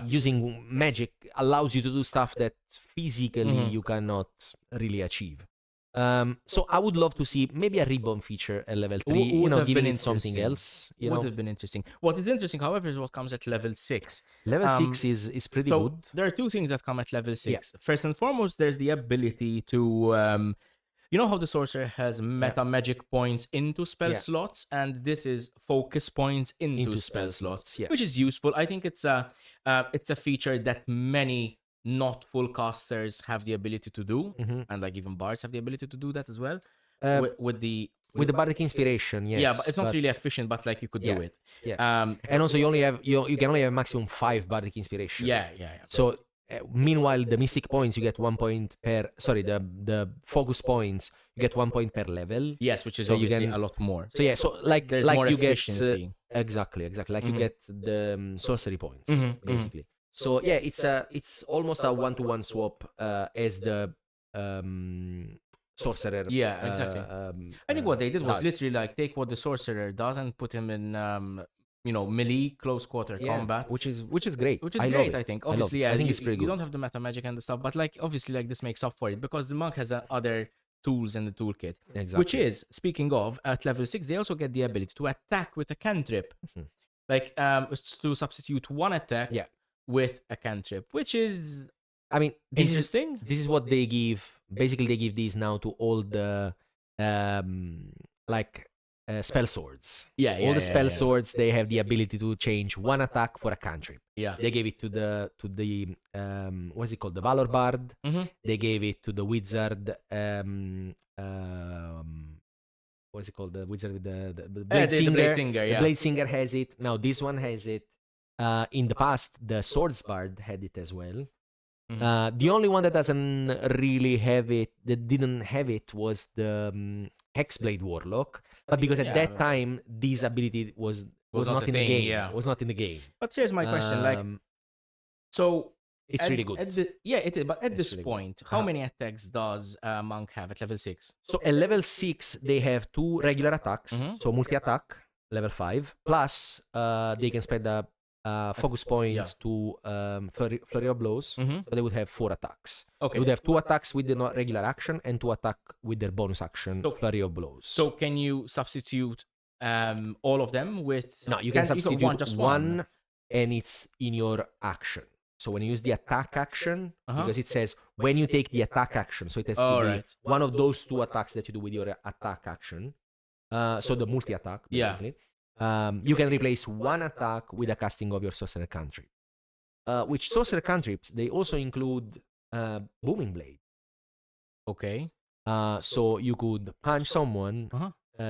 Speaker 1: using magic allows you to do stuff that physically you cannot really achieve. So I would love to see maybe a ribbon feature at level 3, giving it something else.
Speaker 2: Would have been interesting. What is interesting, however, is what comes at level 6.
Speaker 1: Level 6 is pretty good.
Speaker 2: There are two things that come at level 6. Yeah. First and foremost, there's the ability to... you know how the sorcerer has meta magic points into spell slots, and this is focus points into spell slots, which is useful. I think it's a feature that many not full casters have the ability to do, and like even bards have the ability to do that as well. With the
Speaker 1: bardic inspiration, yes.
Speaker 2: Yeah, but it's not really efficient, but like you could do it.
Speaker 1: Yeah. And also you can only have maximum 5 bardic inspiration.
Speaker 2: Yeah.
Speaker 1: So meanwhile, the mystic points, you get 1 point per... Sorry, the focus points, you get 1 point per level.
Speaker 2: Yes, which is obviously a lot more.
Speaker 1: So yeah, so like
Speaker 2: there's more
Speaker 1: you
Speaker 2: efficiency.
Speaker 1: Get... exactly. Like you get the sorcery points, basically. So yeah, it's almost a 1-to-1 swap as the sorcerer.
Speaker 2: Yeah, exactly. I think what they did was literally like take what the sorcerer does and put him in... melee close quarter combat,
Speaker 1: which is great.
Speaker 2: Which is great, I think. Obviously,
Speaker 1: I think it's pretty good.
Speaker 2: You don't have the meta magic and the stuff, but like obviously, like this makes up for it because the monk has other tools in the toolkit.
Speaker 1: Exactly.
Speaker 2: Which is, speaking of, at level 6, they also get the ability to attack with a cantrip, like to substitute one attack with a cantrip, which is,
Speaker 1: I mean,
Speaker 2: interesting.
Speaker 1: This is what they give. Basically, they give these now to all the spell swords. All the spell swords, they have the ability to change one attack for a cantrip.
Speaker 2: Yeah.
Speaker 1: They gave it to the what's it called? The Valor Bard. They gave it to the wizard. What's it called? The wizard with the Blade Singer.
Speaker 2: The Blade Singer,
Speaker 1: The Blade Singer has it. Now this one has it. In the past, the Swords Bard had it as well. The only one that doesn't really have it, that didn't have it, was the Hexblade Warlock. But because at that time, this ability was not in the game. Yeah. Was not in the game.
Speaker 2: But here's my question: so
Speaker 1: it's really good.
Speaker 2: It is. But at this point, how many attacks does Monk have at level 6?
Speaker 1: So at level 6, they have 2 regular attacks. So multi-attack, level 5. Plus, they can spend a focus point to flurry of blows. So they would have 4 attacks. They would have 2 attacks with the regular action and 2 attack with their bonus action, flurry of blows.
Speaker 2: So can you substitute all of them with...
Speaker 1: No, you can substitute one, and it's in your action. So when you use the attack action, because it says when you take the attack action, so it has to be one of those 2 attacks that you do with your attack action. So the multi-attack, basically. You can replace one attack with a casting of your sorcerer cantrip. Which sorcerer cantrips, they also include Booming Blade.
Speaker 2: Okay.
Speaker 1: So you could punch someone,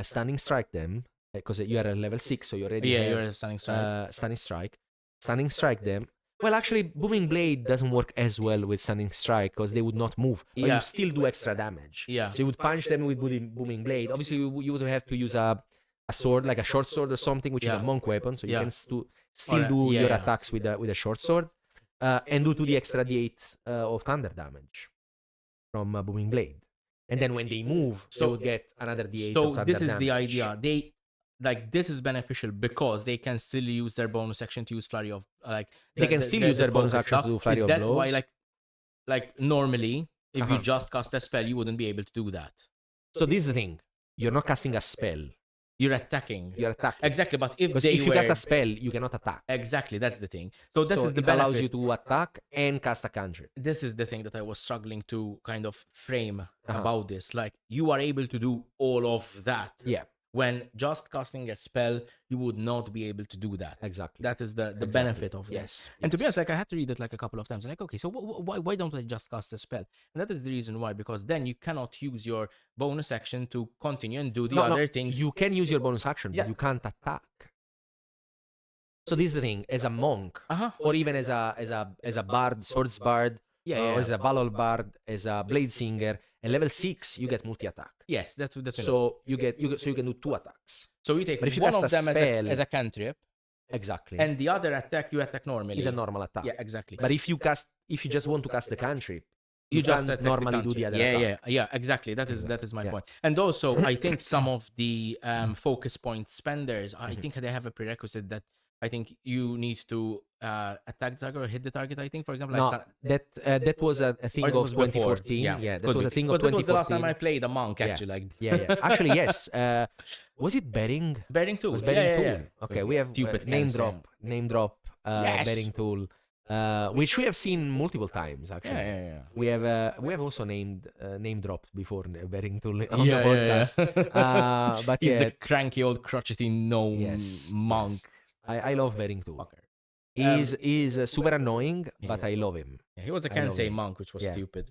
Speaker 1: stunning strike them, because you are at level 6, so you already have
Speaker 2: you're stunning strike.
Speaker 1: Stunning strike them. Well, actually, Booming Blade doesn't work as well with Stunning Strike because they would not move. But you still do extra damage.
Speaker 2: Yeah.
Speaker 1: So you would punch them with Booming Blade. Obviously, you would have to use a sword, like a short sword or something, which is a monk weapon. So you can still do your attacks with a short sword and do the extra D8 of thunder damage from Booming Blade. And then when they move, they would get another D8 of thunder damage.
Speaker 2: So this is the idea. like this is beneficial because they can still use their bonus action to use flurry of
Speaker 1: they can still use their bonus action to do flurry of blows.
Speaker 2: Is that why like normally if you just cast a spell you wouldn't be able to do that?
Speaker 1: So this is the thing. You're not casting a spell.
Speaker 2: You're attacking.
Speaker 1: You're attacking.
Speaker 2: Exactly, but if
Speaker 1: you cast a spell, you cannot attack.
Speaker 2: Exactly, that's the thing. So this is the
Speaker 1: it
Speaker 2: benefit.
Speaker 1: allows you to attack and cast a cantrip.
Speaker 2: This is the thing that I was struggling to kind of frame about this. Like, you are able to do all of that.
Speaker 1: Yeah.
Speaker 2: When just casting a spell, you would not be able to do that.
Speaker 1: Exactly.
Speaker 2: That is the benefit of this.
Speaker 1: Yes.
Speaker 2: And to be honest, like I had to read it like a couple of times. Like, okay, so why don't I just cast a spell? And that is the reason why, because then you cannot use your bonus action to continue and do the other things.
Speaker 1: You can use your bonus action, but you can't attack. So this is the thing. As a monk, or even as a bard, swords bard, or as a battle bard, as a blade singer, at level 6 you get multi-attack.
Speaker 2: Yes, that's
Speaker 1: so you can do 2 attacks.
Speaker 2: So you take
Speaker 1: but if you
Speaker 2: one
Speaker 1: cast
Speaker 2: of them
Speaker 1: spell,
Speaker 2: as a cantrip.
Speaker 1: Exactly.
Speaker 2: And the other attack you attack normally.
Speaker 1: It's a normal attack.
Speaker 2: Yeah, exactly.
Speaker 1: But if you just want to cast the cantrip, you
Speaker 2: just
Speaker 1: can't normally do the other attack.
Speaker 2: Yeah, exactly. That is my point. And also, I think some of the focus point spenders, I think they have a prerequisite that I think you need to attack the target or hit the target. I think, for example,
Speaker 1: that was a thing of 2014. Yeah, that was a thing of 2014.
Speaker 2: That was the last time I played a monk. Actually,
Speaker 1: Actually, yes. Was it Bearing?
Speaker 2: Bearing Tool.
Speaker 1: Was Bearing Tool? Okay, we have name drop. Bearing Tool. Which we have seen multiple times. Actually, we have also name dropped before Bearing Tool on the podcast. But
Speaker 2: the cranky old crotchety gnome monk.
Speaker 1: I love Bearing Tool. He's super annoying, but I love him.
Speaker 2: He was a Kensei monk, which was stupid.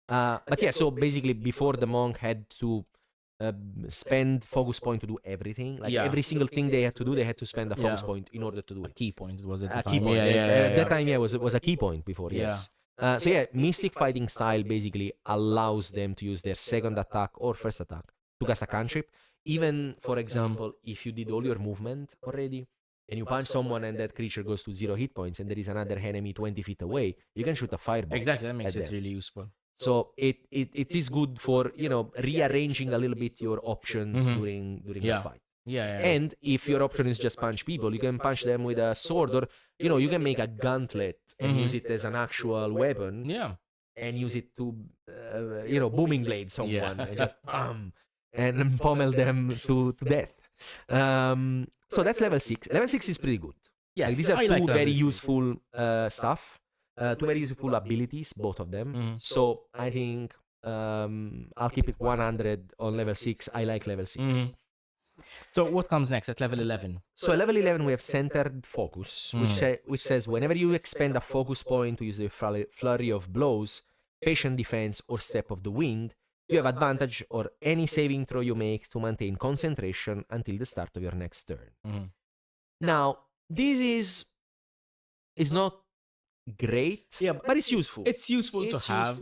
Speaker 1: But yeah, so basically before the monk had to spend focus point to do everything. Like every single thing they had to do, they had to spend a focus point in order to do it.
Speaker 2: A key point was it?
Speaker 1: A key point. At that time, was a key point before. Yes. So yeah, Mystic Fighting Style basically allows them to use their second attack or first attack to cast a cantrip. Even, for example, if you did all your movement already, and you punch someone and that creature goes to 0 hit points and there is another enemy 20 feet away, you can shoot a fireball.
Speaker 2: Exactly, that makes it really useful.
Speaker 1: So it is good for, rearranging a little bit your options during the fight. And if your option is just punch people, you can punch them with a sword, or, you can make a gauntlet and use it as an actual weapon.
Speaker 2: Yeah.
Speaker 1: And use it to, booming blade someone and just and pummel them to death. So that's level 6. Level 6 is pretty good.
Speaker 2: Yes,
Speaker 1: these are two very useful stuff. 2 very useful abilities, both of them. So I think I'll keep it 100 on level 6. I like level 6.
Speaker 2: So what comes next at level 11?
Speaker 1: So at level 11 we have Centered Focus, which says whenever you expend a focus point to use the Flurry of Blows, Patient Defense, or Step of the Wind, you have advantage or any saving throw you make to maintain concentration until the start of your next turn. Now, this is not great, but it's useful.
Speaker 2: It's useful to have.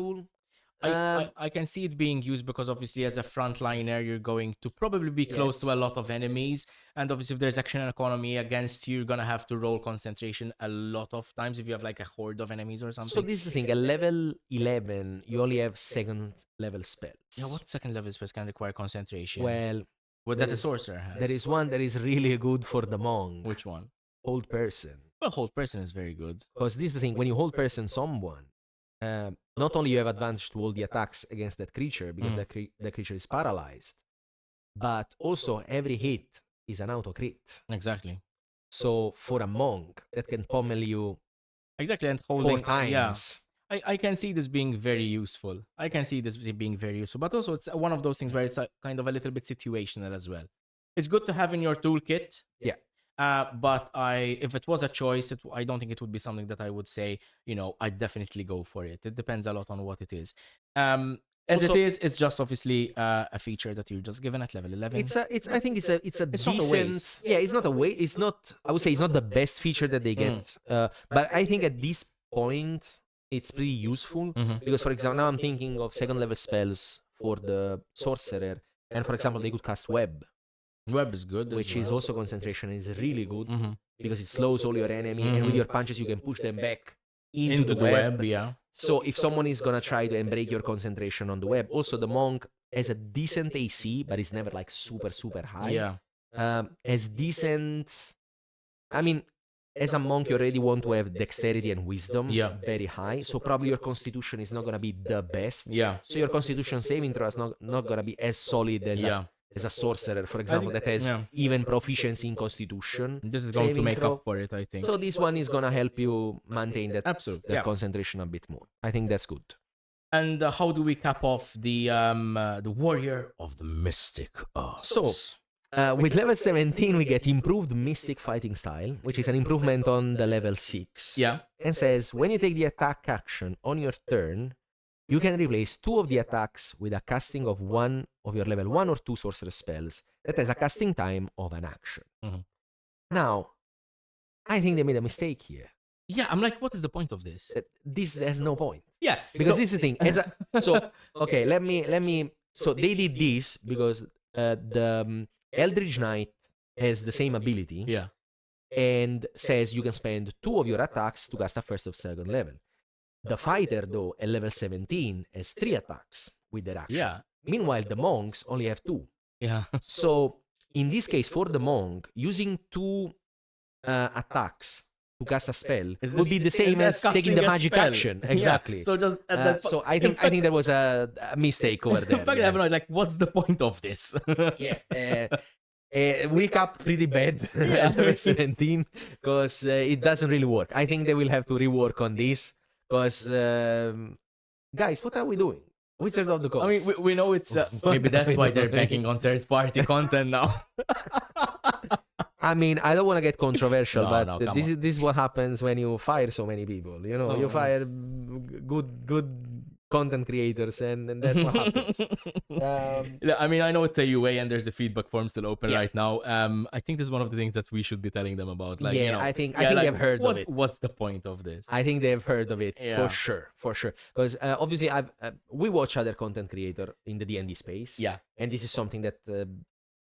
Speaker 2: I can see it being used because obviously as a frontliner you're going to probably be close to a lot of enemies, and obviously if there's action and economy against you, you're gonna have to roll concentration a lot of times if you have like a horde of enemies or something.
Speaker 1: So this is the thing, at level 11 you only have second level spells.
Speaker 2: Yeah, what second level spells can require concentration?
Speaker 1: Well,
Speaker 2: what that a sorcerer has.
Speaker 1: There is one that is really good for the monk.
Speaker 2: Which one?
Speaker 1: Hold Person.
Speaker 2: Well, Hold Person is very good.
Speaker 1: Because this is the thing, when you hold person someone, not only you have advantage to all the attacks against that creature because that creature is paralyzed, but also every hit is an auto crit.
Speaker 2: Exactly.
Speaker 1: So for a monk, that can pummel you
Speaker 2: and holding
Speaker 1: 4 times.
Speaker 2: Yeah. I can see this being very useful. But also it's one of those things where it's kind of a little bit situational as well. It's good to have in your toolkit.
Speaker 1: Yeah.
Speaker 2: But if it was a choice, I don't think it would be something that I would say, I'd definitely go for it. It depends a lot on what it is. It's just obviously a feature that you're just given at level 11.
Speaker 1: I think it's a decent.
Speaker 2: Not a waste.
Speaker 1: Yeah, it's not a waste. It's not. I would say it's not the best feature that they get. But I think at this point it's pretty useful because, for example, now I'm thinking of second level spells for the sorcerer, and for example, they could cast Web.
Speaker 2: Web is good,
Speaker 1: which is also concentration, is really good because it slows all your enemy, and with your punches you can push them back into the web.
Speaker 2: Yeah.
Speaker 1: So if someone is gonna try to break your concentration on the web, also the monk has a decent AC, but it's never like super high.
Speaker 2: Yeah.
Speaker 1: as decent. I mean, as a monk, you already want to have dexterity and wisdom very high. So probably your constitution is not going to be the best.
Speaker 2: Yeah.
Speaker 1: So your constitution saving throw is not going to be as solid as a sorcerer, for example, that has even proficiency in constitution.
Speaker 2: This is going to make up for it, I think.
Speaker 1: So this one is going to help you maintain that,
Speaker 2: Absolutely,
Speaker 1: concentration a bit more. I think that's good.
Speaker 2: And how do we cap off the Warrior of the Mystic Arts?
Speaker 1: So, with level 17, we get improved Mystic Fighting Style, which is an improvement on the level 6.
Speaker 2: Yeah.
Speaker 1: And says, when you take the attack action on your turn, you can replace 2 of the attacks with a casting of one of your level 1 or 2 sorcerer spells that has a casting time of an action.
Speaker 2: Mm-hmm.
Speaker 1: Now, I think they made a mistake here.
Speaker 2: Yeah, I'm like, what is the point of this?
Speaker 1: This has no point.
Speaker 2: Yeah,
Speaker 1: because this is the thing. So, okay, let me. So they did this because the Eldritch Knight has the same ability.
Speaker 2: Yeah.
Speaker 1: And says you can spend 2 of your attacks to cast a first or second level. The fighter, though, at level 17 has 3 attacks with their action.
Speaker 2: Yeah.
Speaker 1: Meanwhile, the monks only have 2.
Speaker 2: Yeah.
Speaker 1: So in this case, for the monk, using 2 attacks to cast a spell would be the same as taking the magic action. Exactly.
Speaker 2: Yeah. So just
Speaker 1: so I think there was a mistake over there.
Speaker 2: In fact, I'm like, what's the point of this?
Speaker 1: Wake up pretty bad at level 17 because it doesn't really work. I think they will have to rework on this because, guys, what are we doing? Wizard of the Coast.
Speaker 2: I mean, we know it's maybe that's why they're banking on third-party content now.
Speaker 1: I mean, I don't want to get controversial, but this is what happens when you fire so many people. You know, you fire good content creators, and that's what happens.
Speaker 2: I mean, I know it's a UA and there's the feedback form still open right now. I think this is one of the things that we should be telling them about. Like,
Speaker 1: I think they've heard of it.
Speaker 2: What's the point of this?
Speaker 1: I think they've heard of it for sure. Because obviously, we watch other content creator in the D&D space.
Speaker 2: Yeah,
Speaker 1: and this is something that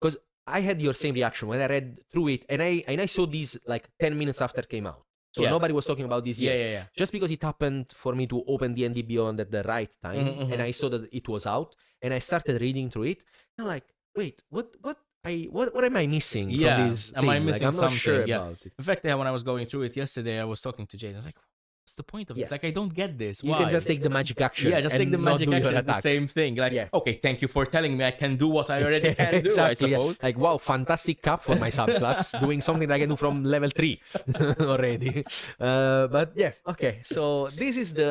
Speaker 1: because I had your same reaction when I read through it, and I saw these like 10 minutes after it came out. So nobody was talking about this yet.
Speaker 2: Yeah.
Speaker 1: Just because it happened for me to open D&D Beyond at the right time, and I saw that it was out, and I started reading through it. I'm like, wait, what am I missing from this
Speaker 2: Am I missing
Speaker 1: I'm not
Speaker 2: something?
Speaker 1: sure about it.
Speaker 2: In fact, when I was going through it yesterday, I was talking to Jade. I was like, what's the point of this? Like, I don't get this.
Speaker 1: You can just take the magic action.
Speaker 2: Yeah, just take the magic action. It's the same thing. Like, okay, thank you for telling me I can do what I already can do, I suppose.
Speaker 1: Like, wow, fantastic cap for my subclass. Doing something that I can do from level 3 already. But yeah, okay. So this is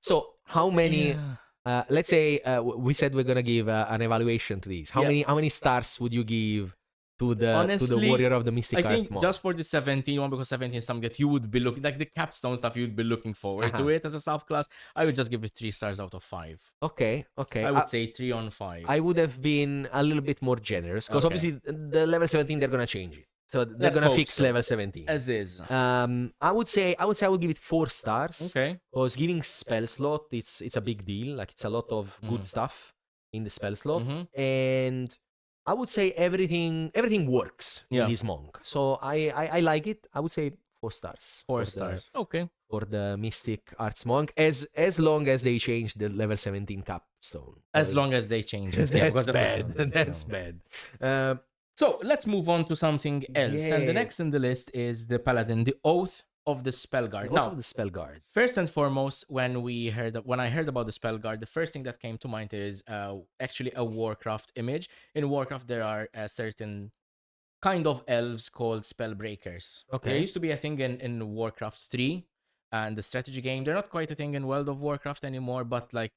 Speaker 1: so how many... let's say we said we're going to give an evaluation to these. How many stars would you give to the Warrior of the Mystic Art?
Speaker 2: I think just for the 17 one, because 17 is something that you would be looking, like the capstone stuff, you'd be looking forward to it as a subclass. I would just give it 3 stars out of 5.
Speaker 1: Okay.
Speaker 2: I would say 3 on 5.
Speaker 1: I would have been a little bit more generous because obviously the level 17 they're gonna change it, so they're gonna fix level 17
Speaker 2: as is.
Speaker 1: I would say I would give it 4 stars.
Speaker 2: Okay.
Speaker 1: Because giving spell slot, it's a big deal. Like it's a lot of good stuff in the spell slot, and I would say everything works in this monk. So I like it. I would say 4 stars.
Speaker 2: 4 stars. Okay.
Speaker 1: For the Mystic Arts monk, as long as they change the level 17 capstone.
Speaker 2: As long as they change it.
Speaker 1: That's bad. That's bad.
Speaker 2: So let's move on to something else. And the next in the list is the Paladin, the Oath of the Spellguard.
Speaker 1: Now, of the Spellguard.
Speaker 2: First and foremost, when I heard about the Spellguard, the first thing that came to mind is actually a Warcraft image. In Warcraft, there are a certain kind of elves called Spellbreakers.
Speaker 1: Okay.
Speaker 2: There used to be a thing in Warcraft 3 and the strategy game. They're not quite a thing in World of Warcraft anymore, but like,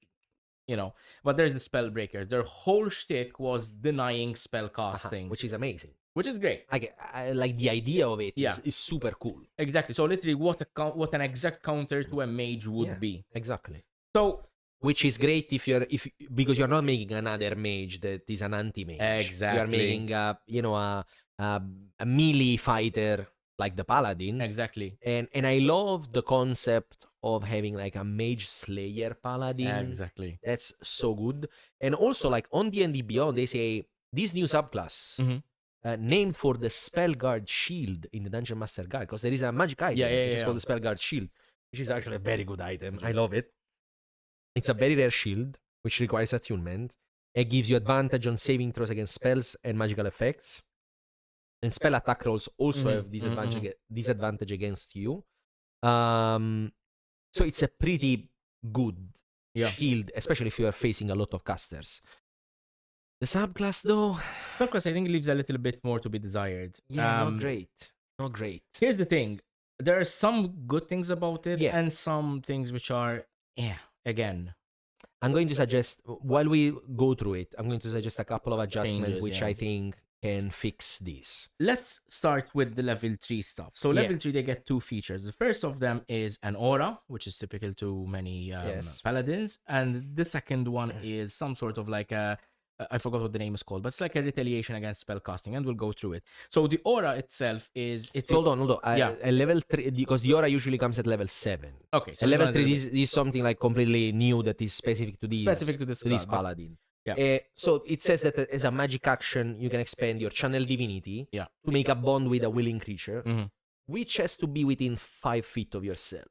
Speaker 2: but there's the Spellbreakers. Their whole shtick was denying spell casting,
Speaker 1: which is amazing.
Speaker 2: Which is great.
Speaker 1: I like the idea of it. Is super cool.
Speaker 2: Exactly. So literally, what an exact counter to a mage would be.
Speaker 1: Exactly.
Speaker 2: So,
Speaker 1: which is great because you're not making another mage that is an anti-mage.
Speaker 2: Exactly.
Speaker 1: You're making a melee fighter like the Paladin.
Speaker 2: Exactly.
Speaker 1: And I love the concept of having like a mage slayer Paladin.
Speaker 2: Exactly.
Speaker 1: That's so good. And also like on D&D Beyond, they say this new subclass. Named for the Spellguard shield in the Dungeon Master Guide, because there is a magic item which is called the Spellguard shield, which is actually a very good item. I love it. It's a very rare shield which requires attunement. It gives you advantage on saving throws against spells and magical effects. And spell attack rolls also have disadvantage against you. So it's a pretty good shield, especially if you are facing a lot of casters. The subclass, though...
Speaker 2: Subclass, I think, leaves a little bit more to be desired.
Speaker 1: Yeah, not great. Not great.
Speaker 2: Here's the thing. There are some good things about it, and some things which are, again.
Speaker 1: I'm going to suggest, while we go through it, I'm going to suggest a couple of adjustments which I think can fix this.
Speaker 2: Let's start with the level 3 stuff. So level 3, they get 2 features. The first of them is an aura, which is typical to many paladins. And the second one is some sort of like a... I forgot what the name is called, but it's like a retaliation against spellcasting, and we'll go through it. So the aura itself is...
Speaker 1: Hold on. A level 3, because the aura usually comes at level 7.
Speaker 2: Okay. So
Speaker 1: level 3 is something like completely new that is specific to this paladin.
Speaker 2: Yeah.
Speaker 1: So it says that as a magic action, you can expend your channel divinity to make a bond with a willing creature, which has to be within 5 feet of yourself.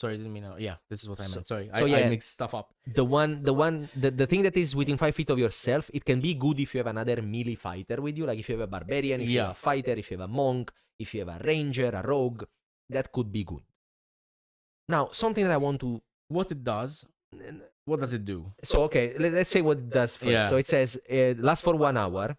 Speaker 2: Sorry, I didn't mean... this is what I meant. Sorry, I mixed stuff up.
Speaker 1: The thing that is within 5 feet of yourself, it can be good if you have another melee fighter with you, like if you have a barbarian, if you have a fighter, if you have a monk, if you have a ranger, a rogue, that could be good. Now, something that I want to...
Speaker 2: What it does... What does it do?
Speaker 1: So, okay, let's say what it does first. Yeah. So it says, lasts for 1 hour.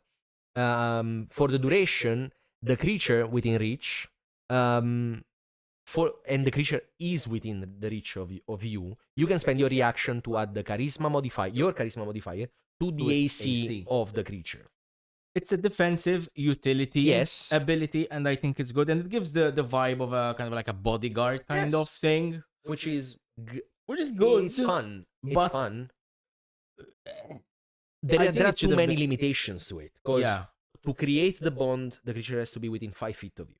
Speaker 1: For the duration, the creature within reach... and the creature is within the reach of you, you can spend your reaction to add your charisma modifier to the AC of the creature.
Speaker 2: It's a defensive utility ability, and I think it's good. And it gives the vibe of a kind of like a bodyguard kind of thing,
Speaker 1: which is good.
Speaker 2: It's
Speaker 1: fun. It's fun. There are too many limitations to it. Because to create the bond, the creature has to be within 5 feet of you.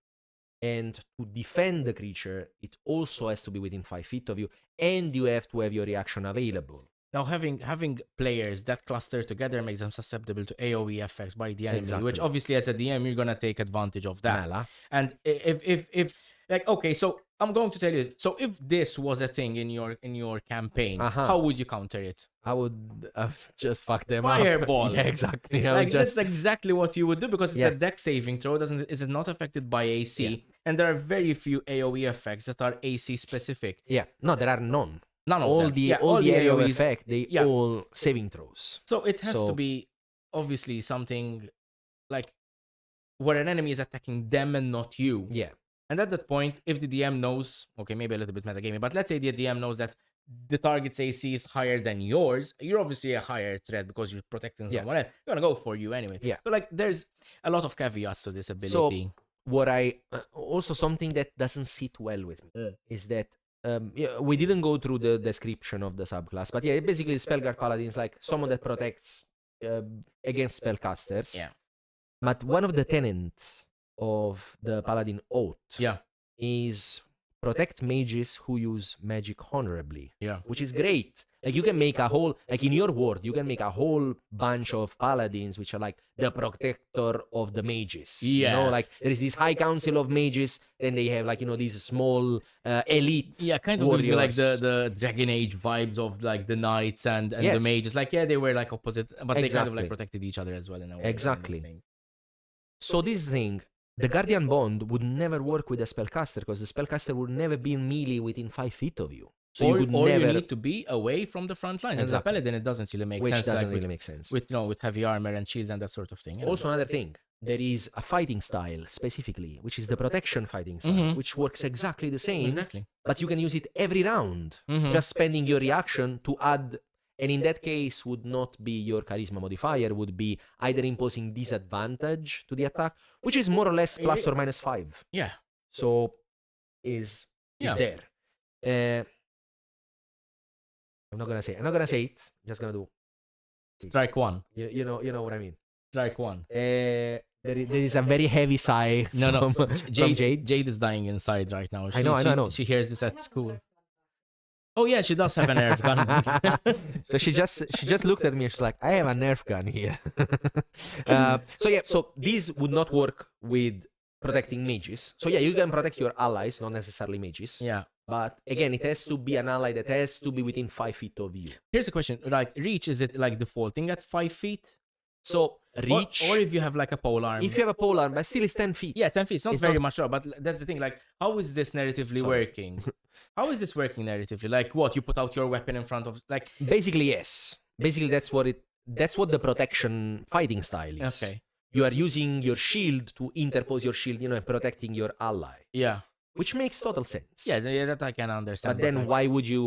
Speaker 1: And to defend the creature, it also has to be within 5 feet of you, and you have to have your reaction available.
Speaker 2: Now, having players that cluster together makes them susceptible to AoE effects by the enemy, which obviously, as a DM, you're gonna take advantage of that. And if like, okay, so I'm going to tell you. So if this was a thing in your campaign, how would you counter it?
Speaker 1: I would just fuck them
Speaker 2: Fireball.
Speaker 1: up. Yeah, exactly.
Speaker 2: That's exactly what you would do, because the dex saving throw is not affected by AC, and there are very few AoE effects that are AC specific.
Speaker 1: Yeah, no, there are none.
Speaker 2: None of
Speaker 1: all
Speaker 2: them.
Speaker 1: The AoE effect, they all saving throws.
Speaker 2: So it has to be obviously something like where an enemy is attacking them and not you.
Speaker 1: Yeah.
Speaker 2: And at that point, if the DM knows, okay, maybe a little bit metagaming, but let's say the DM knows that the target's AC is higher than yours, you're obviously a higher threat because you're protecting someone else. You're gonna go for you anyway.
Speaker 1: Yeah.
Speaker 2: So like, there's a lot of caveats to this ability.
Speaker 1: So also something that doesn't sit well with me is that we didn't go through the description of the subclass, but basically Spellguard Paladin is like someone that protects against spellcasters.
Speaker 2: Yeah.
Speaker 1: But one of the tenets of the Paladin Oath is protect mages who use magic honorably.
Speaker 2: Yeah.
Speaker 1: Which is great. Like, you can make a whole, like in your world, you can make a whole bunch of paladins which are like the protector of the mages.
Speaker 2: Yeah.
Speaker 1: You know, like there is this high council of mages, then they have like, you know, these small elite.
Speaker 2: Yeah, kind of
Speaker 1: warriors.
Speaker 2: Like the Dragon Age vibes of like the knights and the mages. Like, they were like opposite, but they kind of like protected each other as well in a way.
Speaker 1: Exactly. So this thing, the Guardian Bond would never work with a spellcaster because the spellcaster would never be in melee within 5 feet of you. So
Speaker 2: you need to be away from the front line. As a paladin, it doesn't really make sense.
Speaker 1: Which doesn't really make sense.
Speaker 2: With heavy armor and shields and that sort of thing.
Speaker 1: Also, another thing, there is a fighting style specifically, which is the protection fighting style, which works exactly the same.
Speaker 2: Exactly.
Speaker 1: But you can use it every round, just spending your reaction to add. And in that case, would not be your charisma modifier, would be either imposing disadvantage to the attack, which is more or less plus or minus 5.
Speaker 2: Yeah.
Speaker 1: So is there. I'm not gonna say it. I'm just gonna do
Speaker 2: strike one.
Speaker 1: You know what I mean.
Speaker 2: Strike one.
Speaker 1: There is a very heavy sigh.
Speaker 2: No.
Speaker 1: From Jade.
Speaker 2: Jade is dying inside right now.
Speaker 1: I know.
Speaker 2: She hears this at school. Oh yeah, she does have a Nerf gun.
Speaker 1: So she just looked at me and she's like, I have a Nerf gun here. So these would not work with protecting mages. So you can protect your allies, not necessarily mages.
Speaker 2: Yeah.
Speaker 1: But again, it has to be an ally that has to be within 5 feet of you.
Speaker 2: Here's a question. Like, reach, is it like defaulting at 5 feet?
Speaker 1: So reach.
Speaker 2: Or if you have like a polearm.
Speaker 1: If you have a polearm, but still it's 10 feet.
Speaker 2: Yeah, 10 feet. It's not
Speaker 1: It's
Speaker 2: very
Speaker 1: not-
Speaker 2: much, but that's the thing. Like, how is this narratively working? How is this working narratively? Like, what, you put out your weapon in front of, like,
Speaker 1: Basically, yes. Basically, that's what the protection fighting style is.
Speaker 2: okay,
Speaker 1: You are using your shield to interpose your shield, and protecting your ally,
Speaker 2: yeah,
Speaker 1: which makes total sense.
Speaker 2: yeah, that I can understand.
Speaker 1: But then
Speaker 2: like,
Speaker 1: why would you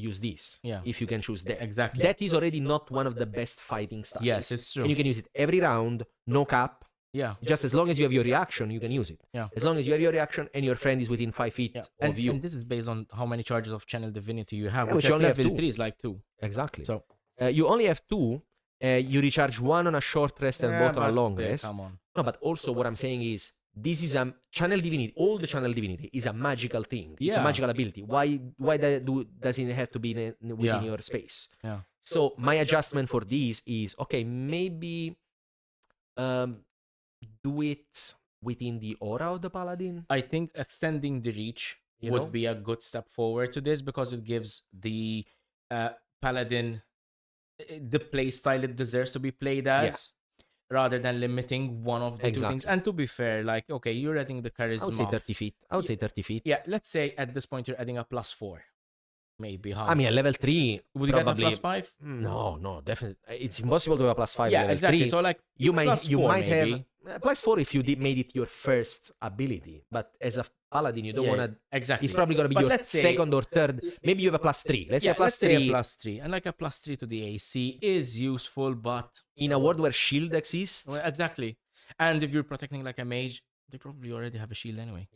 Speaker 1: use this?
Speaker 2: Yeah.
Speaker 1: If you can choose that.
Speaker 2: Exactly.
Speaker 1: That is already not one of the best fighting styles.
Speaker 2: Yes, it's true.
Speaker 1: And you can use it every round, no cap.
Speaker 2: Yeah,
Speaker 1: Just as long as you have your reaction, you can use it.
Speaker 2: Yeah.
Speaker 1: As long as you have your reaction and your friend is within 5 feet
Speaker 2: yeah.
Speaker 1: of you.
Speaker 2: And this is based on how many charges of Channel Divinity you have,
Speaker 1: Yeah,
Speaker 2: which
Speaker 1: which you only
Speaker 2: at
Speaker 1: have
Speaker 2: level
Speaker 1: 2.
Speaker 2: 3 is like 2.
Speaker 1: Exactly.
Speaker 2: So,
Speaker 1: You only have 2. You recharge 1 on a short rest and both on a long rest.
Speaker 2: Come on.
Speaker 1: No, but also what I'm saying is, this is a Channel Divinity. All the Channel Divinity is a magical thing. It's a
Speaker 2: Yeah.
Speaker 1: magical ability. Why doesn't it have to be within
Speaker 2: Yeah.
Speaker 1: your space?
Speaker 2: Yeah.
Speaker 1: So my adjustment for this is, okay, maybe do it within the aura of the Paladin.
Speaker 2: I think extending the reach
Speaker 1: You
Speaker 2: would
Speaker 1: know?
Speaker 2: be a good step forward to this, because it gives the Paladin the play style it deserves to be played as, rather than limiting one of the two things.
Speaker 1: Exactly.
Speaker 2: And to be fair, like, okay, you're adding the charisma.
Speaker 1: I would say 30 feet. I would say 30 feet.
Speaker 2: Yeah, let's say at this point you're adding a +4. Maybe. How?
Speaker 1: I mean, at level 3,
Speaker 2: would you
Speaker 1: probably...
Speaker 2: get a +5?
Speaker 1: No, definitely. It's impossible to have a +5
Speaker 2: Yeah,
Speaker 1: level
Speaker 2: exactly.
Speaker 1: 3.
Speaker 2: So like,
Speaker 1: you might
Speaker 2: +4
Speaker 1: have
Speaker 2: maybe.
Speaker 1: +4 if you made it your first ability, but as a Paladin, you don't want to.
Speaker 2: Exactly.
Speaker 1: It's probably going to be
Speaker 2: But
Speaker 1: your
Speaker 2: let's say-
Speaker 1: second or third. Maybe you have a +3. Let's say a
Speaker 2: let's say a
Speaker 1: +3
Speaker 2: +3, and like a +3 to the AC is useful, but
Speaker 1: in a world where shield exists.
Speaker 2: well, exactly. And if you're protecting like a mage, they probably already have a shield anyway.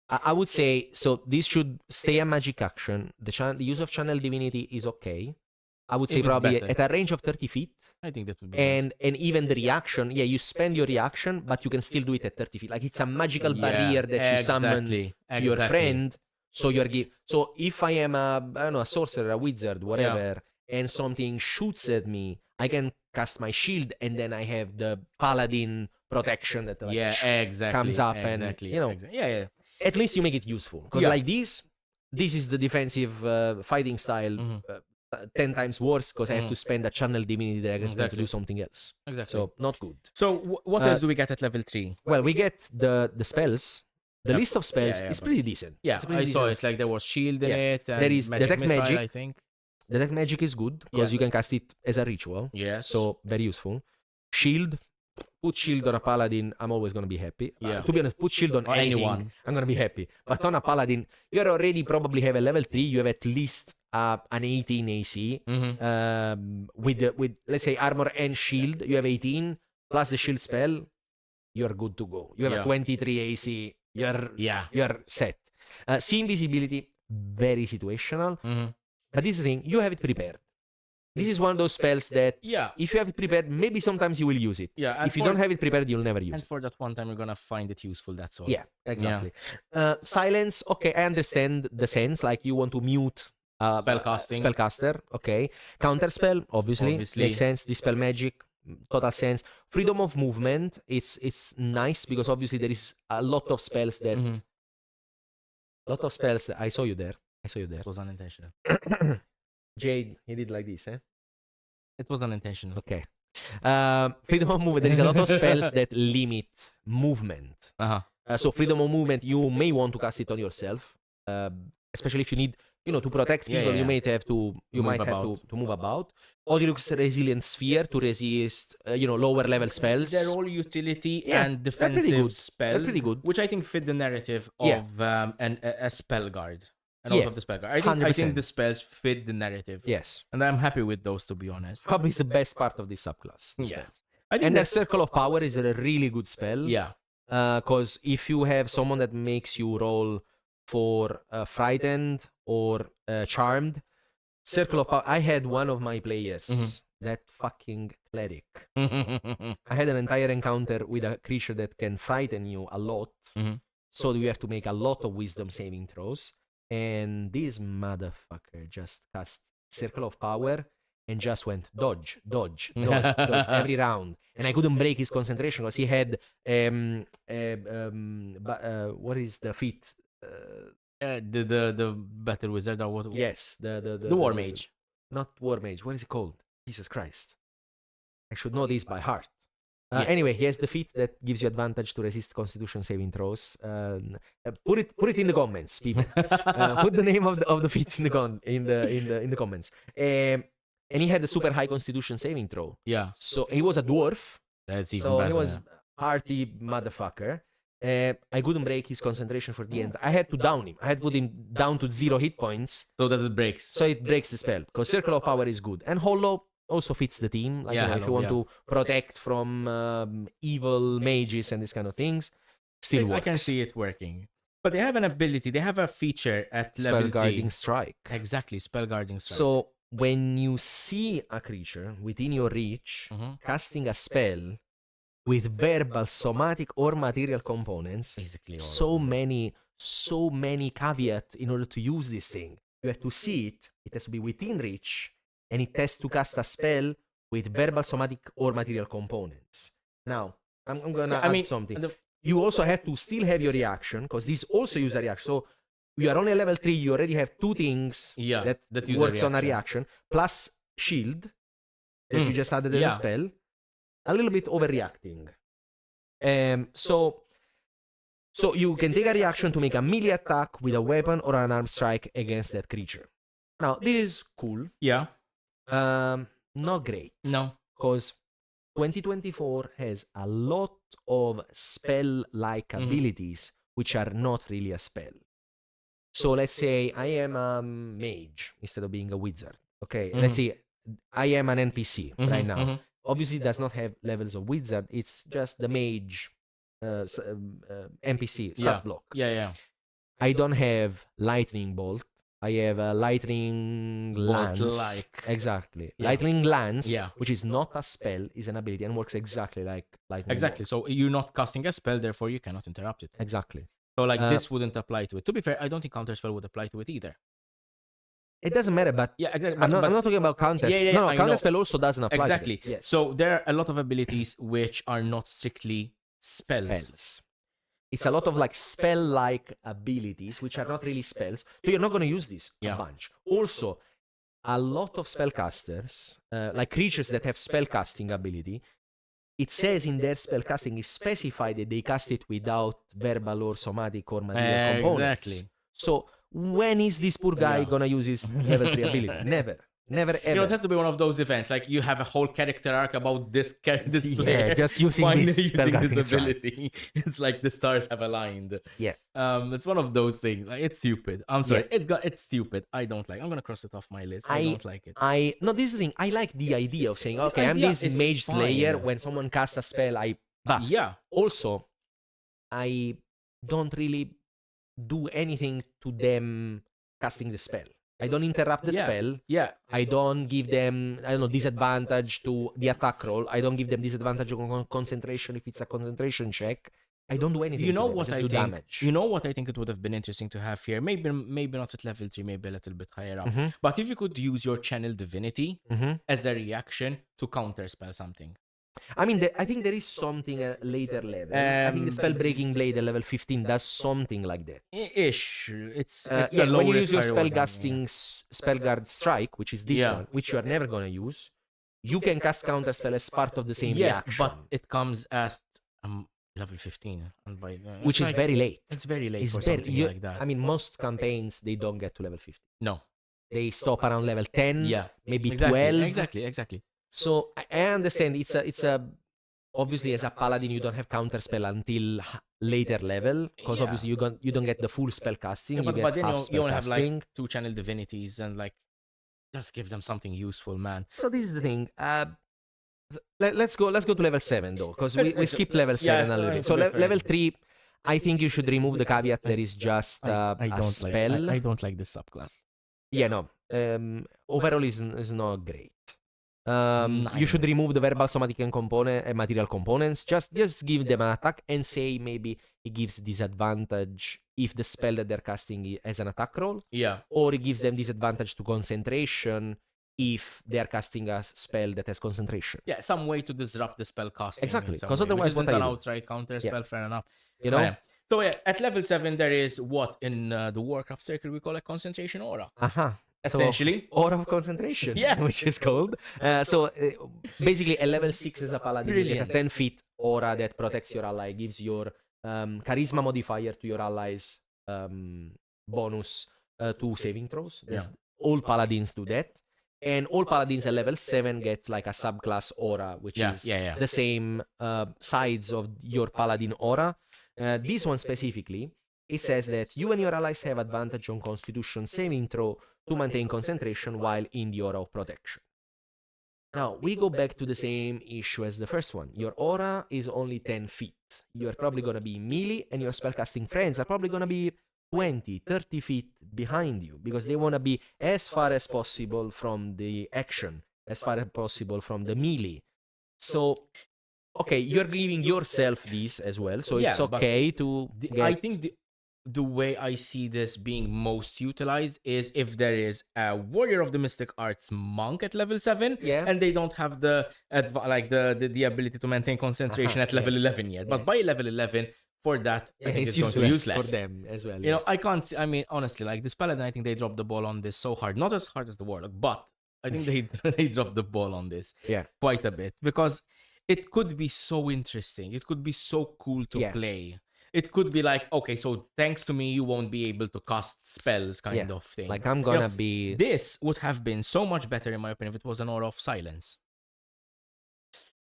Speaker 1: I would say so. This should stay a magic action. The use of Channel Divinity is okay. I would say
Speaker 2: Even
Speaker 1: probably
Speaker 2: better.
Speaker 1: at a range of 30 feet.
Speaker 2: I think that would be
Speaker 1: And even the reaction, you spend your reaction, but you can still do it at 30 feet. Like it's a magical barrier that you summon to your friend. So so if I am a sorcerer, a wizard, whatever, and something shoots at me, I can cast my shield, and then I have the Paladin protection that
Speaker 2: exactly
Speaker 1: comes up,
Speaker 2: exactly,
Speaker 1: and
Speaker 2: yeah.
Speaker 1: at least you make it useful. Because
Speaker 2: Yeah.
Speaker 1: like this is the defensive fighting style.
Speaker 2: Mhm.
Speaker 1: 10 times worse because I have to spend a Channel Divinity that I can spend to
Speaker 2: Exactly.
Speaker 1: do something else.
Speaker 2: Exactly.
Speaker 1: So not good.
Speaker 2: So what else do we get at level 3?
Speaker 1: Well, we get the spells. The
Speaker 2: Yeah.
Speaker 1: list of spells
Speaker 2: Yeah,
Speaker 1: is
Speaker 2: but-
Speaker 1: pretty decent.
Speaker 2: Yeah,
Speaker 1: It's pretty
Speaker 2: I saw
Speaker 1: decent.
Speaker 2: it. Like there was shield in
Speaker 1: Yeah.
Speaker 2: it. And
Speaker 1: There is
Speaker 2: magic
Speaker 1: detect
Speaker 2: missile,
Speaker 1: magic.
Speaker 2: I think.
Speaker 1: Detect magic is good because
Speaker 2: Yeah.
Speaker 1: you can cast it as a ritual.
Speaker 2: Yes.
Speaker 1: So very useful. Shield. Put shield on a paladin, I'm always gonna be happy.
Speaker 2: Yeah.
Speaker 1: To be honest, put shield on
Speaker 2: Or
Speaker 1: anything,
Speaker 2: anyone.
Speaker 1: I'm gonna be happy. But on a paladin, you are already probably have a level 3. You have at least an 18 AC. With let's say armor and shield, you have 18 plus the shield spell. You're good to go. You have a 23 AC. You're set. See invisibility, very situational. But this is the thing, you have it prepared. This is one of those spells that if you have it prepared, maybe sometimes you will use it.
Speaker 2: Yeah. And
Speaker 1: If you don't have it prepared, you'll never use
Speaker 2: and
Speaker 1: it.
Speaker 2: for that one time, you're gonna find it useful. That's all.
Speaker 1: Yeah, exactly. Silence, okay, I understand the sense. Like you want to mute spellcaster, okay. Counterspell, obviously makes sense. Dispel magic, total sense. Freedom of movement, it's nice because obviously there is a lot of spells that I saw you there.
Speaker 2: It was unintentional.
Speaker 1: Jade, he did like this, eh?
Speaker 2: It was unintentional.
Speaker 1: Okay. Freedom of movement. There is a lot of spells that limit movement. So freedom of movement, you may want to cast it on yourself, especially if you need, to protect people. You might have to move about. Odilux Resilient Sphere to resist, lower level spells.
Speaker 2: They're all utility
Speaker 1: Yeah,
Speaker 2: and
Speaker 1: they're pretty
Speaker 2: defensive
Speaker 1: good.
Speaker 2: spells,
Speaker 1: They're pretty good.
Speaker 2: which I think fit the narrative of a Spellguard. And
Speaker 1: Yeah,
Speaker 2: out of the Spellguard, I think
Speaker 1: 100%.
Speaker 2: the spells fit the narrative.
Speaker 1: Yes,
Speaker 2: And I'm happy with those, to be honest.
Speaker 1: probably is the best part of this subclass. the
Speaker 2: Yeah.
Speaker 1: spells.
Speaker 2: I think
Speaker 1: And the
Speaker 2: that's
Speaker 1: Circle of Power is a really good spell.
Speaker 2: yeah.
Speaker 1: Because if you have someone that makes you roll for frightened or charmed, Circle of Power. I had one of my players, that fucking cleric. I had an entire encounter with a creature that can frighten you a lot. So you have to make a lot of wisdom saving throws. And this motherfucker just cast Circle of Power and just went dodge every round. And I couldn't break his concentration because he had what is the feat?
Speaker 2: The Battle Wizard or what?
Speaker 1: Yes, the
Speaker 2: The War Mage.
Speaker 1: not War Mage. What is it called? Jesus Christ! I should know this by heart.
Speaker 2: Yes.
Speaker 1: Anyway, he has the feat that gives you advantage to resist Constitution saving throws. Put it in the comments, people. Put the name of the feat in the comments. And he had a super high Constitution saving throw.
Speaker 2: Yeah.
Speaker 1: So he was a dwarf.
Speaker 2: That's even
Speaker 1: So
Speaker 2: better.
Speaker 1: he was party motherfucker. I couldn't break his concentration for the end. I had to down him. I had to put him down to 0 hit points.
Speaker 2: So that it breaks.
Speaker 1: So it breaks the spell. Because Circle of Power is good. And Hollow also fits the team. Like, if you want to protect from evil mages and these kind of things, still works.
Speaker 2: I can see it working. But they have an ability. They have a feature at level 3.
Speaker 1: Spellguarding Strike.
Speaker 2: Exactly, Spellguarding Strike.
Speaker 1: So when you see a creature within your reach casting a spell with verbal, somatic, or material components,
Speaker 2: basically
Speaker 1: so many caveats in order to use this thing. You have to see it. It has to be within reach, and it has to cast a spell with verbal, somatic, or material components. Now, I'm gonna add something. You also have to still have your reaction, because these also use a reaction. So you are only at level 3, you already have 2 things that works on a reaction, plus shield, that you just added as a spell. A little bit overreacting. So you can take a reaction to make a melee attack with a weapon or an arm strike against that creature. Now, this is cool.
Speaker 2: Yeah.
Speaker 1: Not great.
Speaker 2: No.
Speaker 1: Because 2024 has a lot of spell-like abilities which are not really a spell. So let's say I am a mage instead of being a wizard. Okay, let's say I am an NPC right now. Obviously, it does not have levels of wizard. It's just the mage NPC stat block.
Speaker 2: Yeah.
Speaker 1: I don't have lightning bolt. I have a lightning lance. Exactly. Yeah. Lightning lance, which is not a spell, is an ability and works exactly like lightning bolt.
Speaker 2: So you're not casting a spell, therefore you cannot interrupt it.
Speaker 1: Exactly.
Speaker 2: So this wouldn't apply to it. To be fair, I don't think counterspell would apply to it either.
Speaker 1: It doesn't matter, but
Speaker 2: exactly.
Speaker 1: I'm not talking about counterspell. No, counterspell also doesn't apply.
Speaker 2: Exactly.
Speaker 1: To it. Yes.
Speaker 2: So there are a lot of abilities which are not strictly spells.
Speaker 1: It's a lot of like spell-like abilities, which are not really spells. So you're not going to use this a bunch. Also, a lot of spellcasters, like creatures that have spellcasting ability, it says in their spellcasting is specified that they cast it without verbal or somatic or material components.
Speaker 2: Exactly.
Speaker 1: So when is this poor guy gonna use his level 3 ability? Never ever.
Speaker 2: It has to be one of those events. Like you have a whole character arc about this player
Speaker 1: just using this
Speaker 2: ability. It's like the stars have aligned.
Speaker 1: Yeah.
Speaker 2: It's one of those things. Like, it's stupid. I'm sorry. It's stupid. I don't like. I'm gonna cross it off my list. I don't like it.
Speaker 1: No, this is the thing. I like the idea of saying, okay, I'm this mage slayer. When someone casts a spell, Also, I don't really do anything to them casting the spell. I don't interrupt the spell.
Speaker 2: Yeah.
Speaker 1: I don't give them, disadvantage to the attack roll. I don't give them disadvantage on concentration if it's a concentration check. I don't do anything.
Speaker 2: You know what I think?
Speaker 1: Damage.
Speaker 2: You know what I think it would have been interesting to have here? Maybe not at level 3, maybe a little bit higher up. But if you could use your channel divinity as a reaction to counterspell something.
Speaker 1: I mean, I think there is something at later level. I think the Spellbreaking Blade at level 15 does something like that.
Speaker 2: Ish. It's
Speaker 1: a when you use your Spellguard Strike, which is this one, which you are never going to use, you can cast Counterspell as part of the same reaction.
Speaker 2: But it comes at level 15. And
Speaker 1: which is very late.
Speaker 2: It's very late for something like that.
Speaker 1: I mean, most campaigns, they don't get to level 15.
Speaker 2: No.
Speaker 1: They stop around level 10, maybe 12.
Speaker 2: Exactly.
Speaker 1: So I understand it's a obviously as a paladin you don't have counterspell until later level because obviously you don't get the full spell casting.
Speaker 2: But then you only have like 2 channel divinities and like just give them something useful, man.
Speaker 1: So this is the thing. Let's go to level 7 though because we skipped level 7 a little bit. So level 3, I think you should remove the caveat. There is just a spell.
Speaker 2: I don't like this subclass.
Speaker 1: Yeah, no. Overall is not great. You should remove the verbal, somatic, and material components. Just give them an attack and say maybe it gives disadvantage if the spell that they're casting has an attack roll.
Speaker 2: Yeah.
Speaker 1: Or it gives them disadvantage to concentration if they're casting a spell that has concentration.
Speaker 2: Yeah, some way to disrupt the spell casting.
Speaker 1: Exactly. Because otherwise, what I do?
Speaker 2: Outright counter spell, fair enough.
Speaker 1: You know.
Speaker 2: So at level 7 there is what in the Warcraft circle we call a concentration aura. Essentially.
Speaker 1: So, Aura of Concentration, which is called. Basically, a level 6 is a Paladin. You get a 10 feet aura that protects your ally, gives your charisma modifier to your allies bonus to saving throws. All Paladins do that. And all Paladins at level 7 get like a subclass aura, which is the same sides of your Paladin aura. This one specifically, it says that you and your allies have advantage on Constitution saving throw to maintain concentration while in the aura of protection. Now, we go back to the same issue as the first one. Your aura is only 10 feet. You're probably going to be melee, and your spellcasting friends are probably going to be 20, 30 feet behind you, because they want to be as far as possible from the action, as far as possible from the melee. So, okay, you're giving yourself this as well, so it's okay to
Speaker 2: I think the way I see this being most utilized is if there is a Warrior of the Mystic Arts monk at level 7, and they don't have the ability to maintain concentration at level 11 yet. But by level 11, for that, I think it's useless
Speaker 1: for them as well.
Speaker 2: You know, I can't see, I mean, honestly, like this Paladin, I think they dropped the ball on this so hard. Not as hard as the Warlock, but I think they dropped the ball on this quite a bit, because it could be so interesting. It could be so cool to play. It could be like, okay, so thanks to me, you won't be able to cast spells kind of thing.
Speaker 1: Like, I'm gonna be...
Speaker 2: This would have been so much better, in my opinion, if it was an Aura of Silence.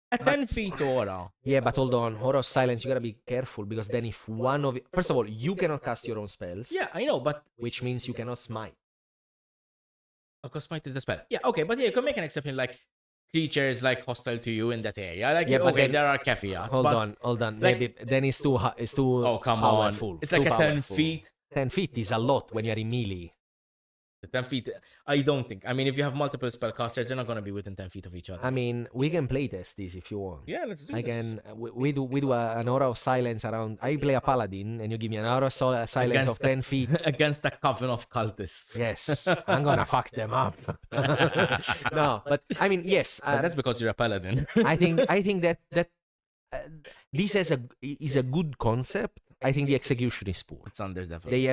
Speaker 2: A 10 feet aura.
Speaker 1: Yeah, but hold on. Aura of Silence, you gotta be careful, because then if one of... First of all, you cannot cast your own spells.
Speaker 2: Yeah, I know, but...
Speaker 1: Which means you cannot smite.
Speaker 2: Because smite is a spell. Yeah, okay, but you can make an exception, like... creatures like hostile to you in that area. Like, but then, there are caveats.
Speaker 1: Hold on. Like, maybe then it's too
Speaker 2: oh, come
Speaker 1: powerful.
Speaker 2: On. It's like a 10 feet.
Speaker 1: 10 feet is a lot when you're in melee.
Speaker 2: 10 feet, I don't think. I mean, if you have multiple spellcasters, they're not going to be within 10 feet of each other.
Speaker 1: I mean, we can playtest this if you want.
Speaker 2: Yeah, let's do this.
Speaker 1: We do an Aura of Silence around... I play a Paladin, and you give me an Aura of Silence of 10 feet.
Speaker 2: Against a coven of cultists.
Speaker 1: Yes, I'm gonna fuck them up. No, but I mean, yes.
Speaker 2: But that's because you're a Paladin.
Speaker 1: I think that this is a good concept. I think the execution is poor.
Speaker 2: It's underdeveloped.
Speaker 1: They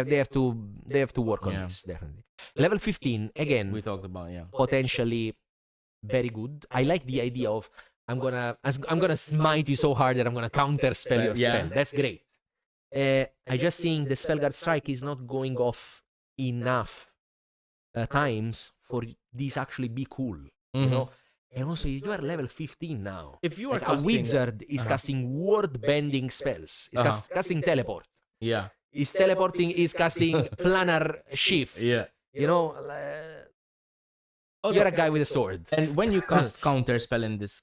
Speaker 1: have to work on this, definitely. Level 15, again,
Speaker 2: we talked about,
Speaker 1: potentially very good. I like the idea of I'm gonna smite you so hard that I'm gonna counter spell your spell. That's great. I just think the Spellguard Strike is not going off enough times for this actually be cool. You know? And also, you are level 15 now.
Speaker 2: If you are
Speaker 1: like a wizard is casting word-bending spells. He's casting teleport.
Speaker 2: Yeah.
Speaker 1: He's teleporting, he's casting planar shift.
Speaker 2: Yeah.
Speaker 1: You know,
Speaker 2: also,
Speaker 1: you're a guy with a sword.
Speaker 2: And when you cast counter spell in this,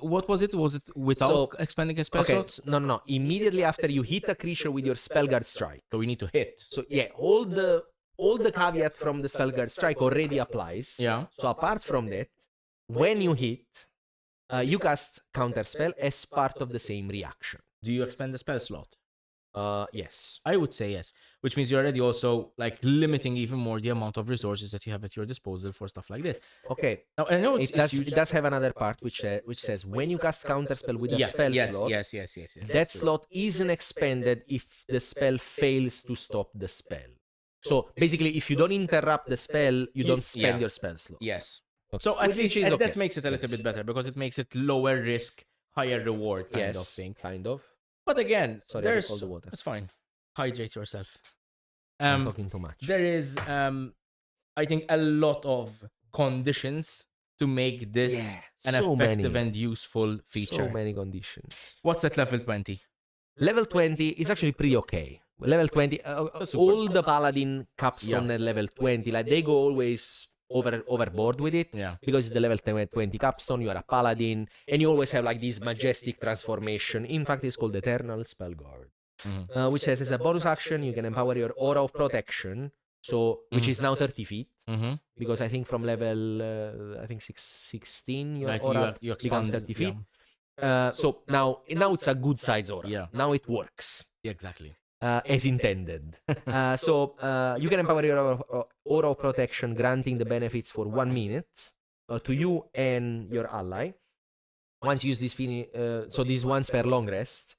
Speaker 2: what was it? Was it without expanding a spell slot?
Speaker 1: No. Immediately after you hit a creature with your Spellguard Strike.
Speaker 2: So we need to hit.
Speaker 1: So yeah, all the caveat from the Spellguard Strike already applies.
Speaker 2: Yeah.
Speaker 1: So apart from that, when you hit, you cast counterspell as part of the same reaction.
Speaker 2: Do you expand the spell slot?
Speaker 1: Yes.
Speaker 2: I would say yes. Which means you're already also like limiting even more the amount of resources that you have at your disposal for stuff like this.
Speaker 1: Okay.
Speaker 2: Now I know
Speaker 1: it does have another part which says when you cast counterspell with a spell slot.
Speaker 2: Yes.
Speaker 1: That slot isn't expanded if the spell fails to stop the spell. So basically, if you don't interrupt the spell, you don't spend your spell slot.
Speaker 2: Yes. So at least that makes it a little bit better, because it makes it lower risk, higher reward kind of thing.
Speaker 1: Kind of.
Speaker 2: But again,
Speaker 1: sorry, I called the water.
Speaker 2: It's fine. Hydrate yourself.
Speaker 1: I'm talking too much.
Speaker 2: There is, I think, a lot of conditions to make this an effective and useful feature.
Speaker 1: So many conditions.
Speaker 2: What's at level 20?
Speaker 1: Level 20 is actually pretty okay. Level 20, all the Paladin capstone at level 20, like they go always overboard with it, because it's the level 20 capstone, you are a Paladin, and you always have like this majestic transformation. In fact, it's called Eternal Spellguard, which says as a bonus action, you can empower your Aura of Protection, which is now 30 feet, because I think from level, 16, your Aura becomes 30 feet. So now it's a good size Aura.
Speaker 2: Yeah.
Speaker 1: Now it works.
Speaker 2: Exactly.
Speaker 1: As intended. So you can empower your Aura of Protection, granting the benefits for 1 minute to you and your ally. Once you use this, so this once per long rest,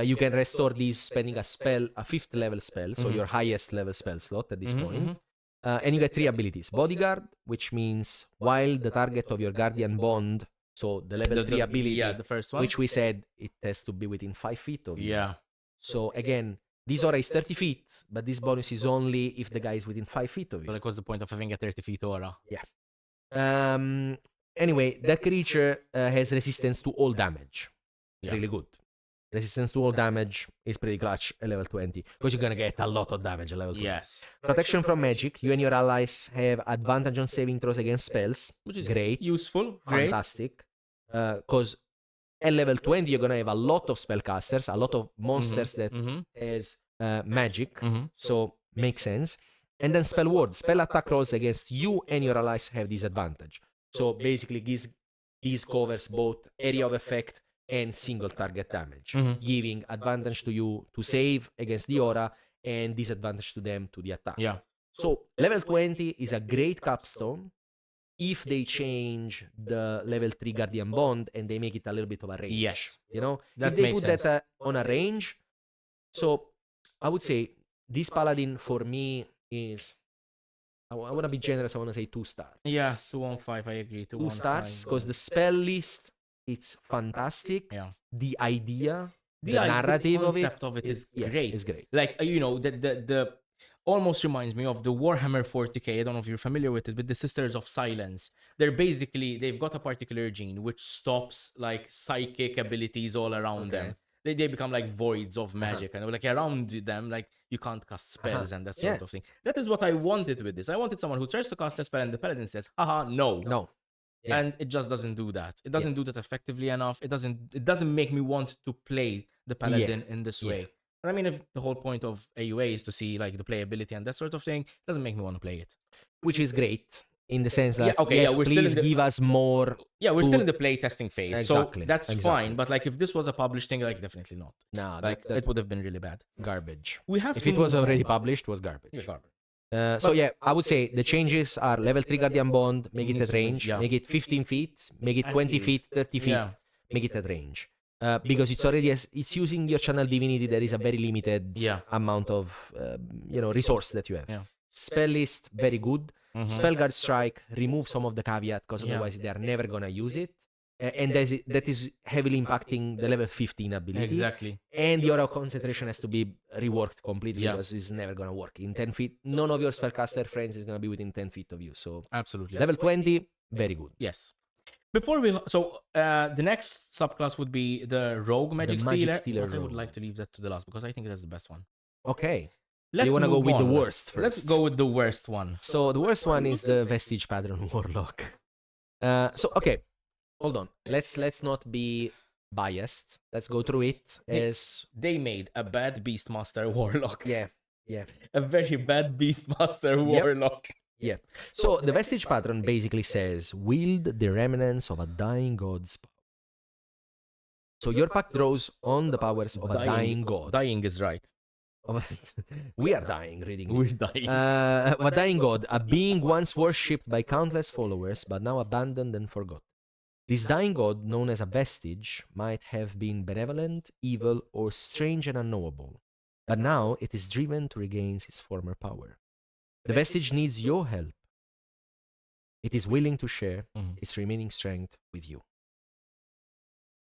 Speaker 1: you can restore these spending a 5th level spell, so your highest level spell slot at this point. And you get 3 abilities. Bodyguard, which means while the target of your guardian bond, so the level 3 ability,
Speaker 2: the first one,
Speaker 1: which we said it has to be within 5 feet of you.
Speaker 2: Yeah.
Speaker 1: So again, this aura is 30 feet, but this bonus is only if the guy is within 5 feet of you.
Speaker 2: So like, what's the point of having a 30 feet aura?
Speaker 1: Yeah. Anyway, that creature has resistance to all damage.
Speaker 2: Yeah.
Speaker 1: Really good. Resistance to all damage is pretty clutch at level 20, because you're gonna get a lot of damage at level 20.
Speaker 2: Yes.
Speaker 1: Protection from magic. You and your allies have advantage on saving throws against spells.
Speaker 2: Which is
Speaker 1: great.
Speaker 2: Useful. Great.
Speaker 1: Fantastic. Because at level 20, you're gonna have a lot of spellcasters, a lot of monsters that has magic. So makes sense. And then spell ward. Spell attack rolls against you and your allies have disadvantage. So basically, this covers both area of effect and single target damage, giving advantage to you to save against the aura and disadvantage to them to the attack.
Speaker 2: Yeah.
Speaker 1: So level 20 is a great capstone if they change the level 3 guardian bond and they make it a little bit of a range.
Speaker 2: Yes.
Speaker 1: You know,
Speaker 2: That
Speaker 1: if they
Speaker 2: makes
Speaker 1: put
Speaker 2: sense.
Speaker 1: that on a range, so I would say this paladin for me is, I want to be generous, I want to say 2 stars.
Speaker 2: Yeah. 215. I agree.
Speaker 1: 2 stars, because the spell list, it's fantastic.
Speaker 2: Yeah.
Speaker 1: The idea, the
Speaker 2: The
Speaker 1: narrative
Speaker 2: concept of it is
Speaker 1: yeah,
Speaker 2: great.
Speaker 1: It's great.
Speaker 2: Like, you know, the almost reminds me of the Warhammer 40k. I don't know if you're familiar with it, but the Sisters of Silence. They've got a particular gene which stops like psychic abilities all around them. They become like voids of magic, and like around them, like you can't cast spells and that sort of thing. That is what I wanted with this. I wanted someone who tries to cast a spell and the paladin says, haha, no.
Speaker 1: Yeah.
Speaker 2: And it just doesn't do that. It doesn't do that effectively enough. It doesn't make me want to play the paladin in this way. And I mean, if the whole point of AUA is to see like the playability and that sort of thing, it doesn't make me want to play it.
Speaker 1: Which is great in the sense that
Speaker 2: we're
Speaker 1: please
Speaker 2: still
Speaker 1: give us more.
Speaker 2: Yeah, we're still in the play testing phase.
Speaker 1: Exactly,
Speaker 2: So that's fine. But like if this was a published thing, like definitely not.
Speaker 1: No,
Speaker 2: Like it would have been really bad.
Speaker 1: Garbage.
Speaker 2: We have
Speaker 1: If it was already published, it was garbage. So yeah, I would say the changes are level 3 guardian bond, make it at range, make it 15 feet, make it 20 feet, 30 feet, make it at range. Because it's already it's using your channel divinity. There is a very limited amount of resource that you have. Spell list very good. Spellguard strike, remove some of the caveat because otherwise they are never gonna use it. And that is heavily impacting the level 15 ability.
Speaker 2: Exactly.
Speaker 1: And your aura concentration has to be reworked completely because it's never going to work. In 10 feet, none of your spellcaster friends is going to be within 10 feet of you. So
Speaker 2: absolutely.
Speaker 1: Level 20, very good.
Speaker 2: Yes. Before we... So the next subclass would be the Rogue Magic Stealer. But I would like to leave that to the last because I think that's the best one.
Speaker 1: Okay.
Speaker 2: Let's
Speaker 1: you want to go with the worst first?
Speaker 2: Let's go with the worst one.
Speaker 1: So the worst one is the Vestige Patron Warlock. Okay. Hold on. Let's not be biased. Let's go through it as
Speaker 2: they made a bad Beastmaster Warlock.
Speaker 1: Yeah.
Speaker 2: A very bad Beastmaster Warlock.
Speaker 1: Yeah. So the Vestige Patron basically says, wield the remnants of a dying god's power. So your pack draws on the powers of a dying god.
Speaker 2: Dying is right.
Speaker 1: We are dying reading this.
Speaker 2: We're dying.
Speaker 1: A dying god, a being once worshipped by countless followers, but now abandoned and forgotten. This dying god, known as a vestige, might have been benevolent, evil, or strange and unknowable, but now it is driven to regain its former power. The vestige needs your help. It is willing to share its remaining strength with you.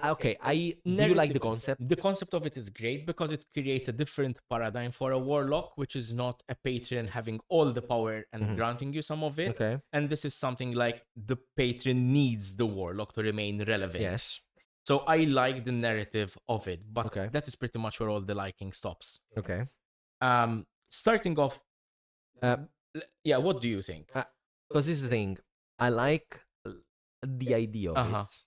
Speaker 1: Okay, do you like the concept?
Speaker 2: The concept of it is great because it creates a different paradigm for a warlock, which is not a patron having all the power and granting you some of it.
Speaker 1: Okay.
Speaker 2: And this is something like the patron needs the warlock to remain relevant.
Speaker 1: Yes.
Speaker 2: So I like the narrative of it, but that is pretty much where all the liking stops.
Speaker 1: Okay.
Speaker 2: Starting off, what do you think?
Speaker 1: Because this is the thing, I like the idea of it.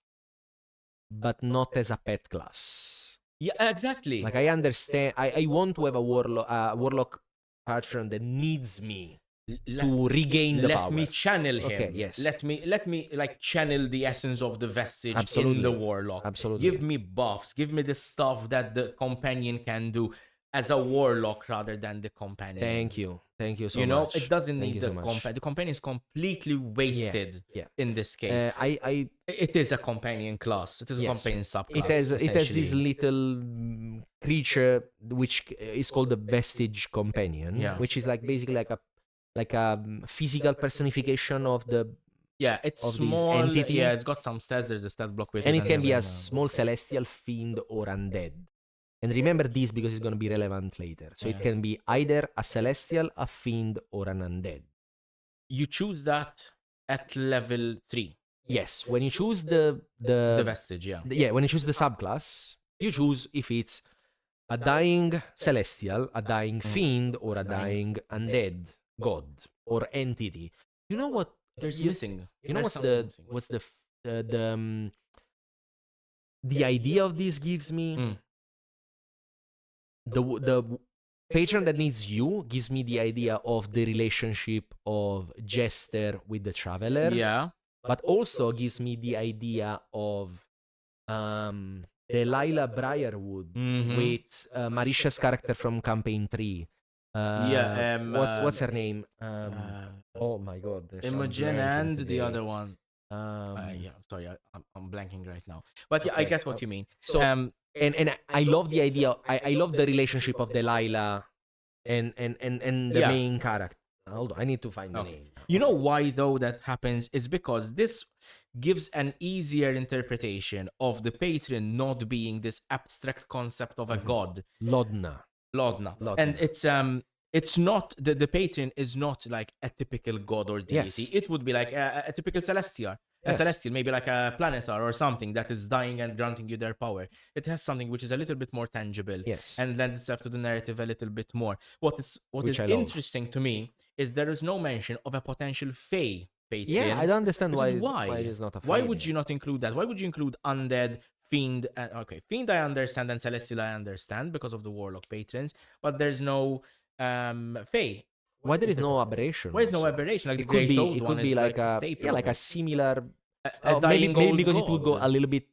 Speaker 1: But not as a pet class.
Speaker 2: Yeah, exactly.
Speaker 1: Like I understand. I want to have a warlock patron that needs me to regain the power.
Speaker 2: Let me channel him.
Speaker 1: Okay, yes.
Speaker 2: Let me like channel the essence of the vestige in the warlock.
Speaker 1: Absolutely.
Speaker 2: Give me buffs. Give me the stuff that the companion can do as a warlock rather than the companion.
Speaker 1: Thank you so much.
Speaker 2: You know, it doesn't need the companion. The companion is completely wasted in this case. It is a companion class. It is a companion subclass.
Speaker 1: It has this little creature which is called the Vestige Companion, which is like basically like like a physical personification of the
Speaker 2: Yeah, it's
Speaker 1: of this
Speaker 2: small.
Speaker 1: entity.
Speaker 2: Yeah, it's got some stats. There's a stat block with
Speaker 1: and
Speaker 2: it.
Speaker 1: it can be a small celestial, fiend, or undead. And remember this because it's going to be relevant later. So it can be either a celestial, a fiend, or an undead.
Speaker 2: You choose that at level 3.
Speaker 1: Yes, when you choose the
Speaker 2: Vestige, yeah.
Speaker 1: When you choose the subclass, you choose if it's a dying celestial, a dying fiend, or a dying undead god or entity. You know what?
Speaker 2: There's missing.
Speaker 1: You know what's the idea of this gives me? The patron that needs you gives me the idea of the relationship of Jester with the Traveler.
Speaker 2: Yeah.
Speaker 1: But also gives me the idea of Delilah Briarwood with Marisha's character from Campaign 3. What's her name? Oh my god.
Speaker 2: Imogen and the other one. Yeah, sorry, I'm blanking right now. But yeah, I get what you mean.
Speaker 1: So and I love the idea. I love the relationship of Delilah and the main character. Hold on, I need to find the name.
Speaker 2: You know why though that happens is because this gives an easier interpretation of the patron not being this abstract concept of a god.
Speaker 1: Lodna.
Speaker 2: And it's not the patron is not like a typical god or deity.
Speaker 1: Yes.
Speaker 2: It would be like a typical celestial. A celestial, maybe like a planetar or something that is dying and granting you their power. It has something which is a little bit more tangible, and lends itself to the narrative a little bit more. What is interesting to me is there is no mention of a potential Fey patron.
Speaker 1: Yeah, I don't understand why it is not a Fey.
Speaker 2: Why would you not include that? Why would you include undead, fiend? Fiend I understand, and celestial I understand because of the warlock patrons, but there's no Fey.
Speaker 1: Why there is no aberration?
Speaker 2: Why is no aberration? Like
Speaker 1: it
Speaker 2: the great old
Speaker 1: it
Speaker 2: one
Speaker 1: could be
Speaker 2: is
Speaker 1: like a similar. Maybe because it would go a little bit.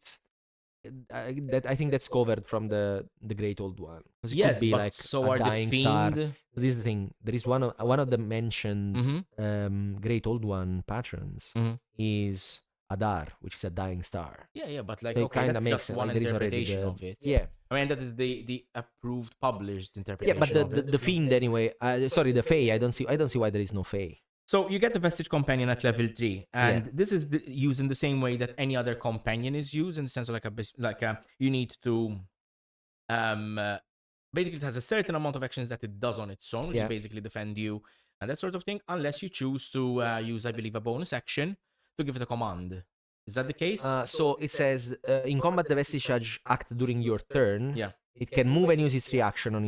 Speaker 1: That I think that's covered from the great old one. Because it could be like a dying star. So this is the thing. There is one of the mentioned great old one patrons is Adar, which is a dying star.
Speaker 2: Yeah, but like
Speaker 1: so
Speaker 2: that's just one interpretation of it.
Speaker 1: Yeah.
Speaker 2: I mean, that is the approved, published interpretation.
Speaker 1: Yeah, but the fiend anyway. Sorry, the Fae. I don't see why there is no Fae.
Speaker 2: So you get the Vestige companion at level 3, and this is used in the same way that any other companion is used, in the sense of you need to basically it has a certain amount of actions that it does on its own, which is basically defend you and that sort of thing, unless you choose to use, I believe, a bonus action to give it a command. Is that the case?
Speaker 1: So it says in combat the Vestige act during your turn.
Speaker 2: Yeah.
Speaker 1: It can move and use its reaction on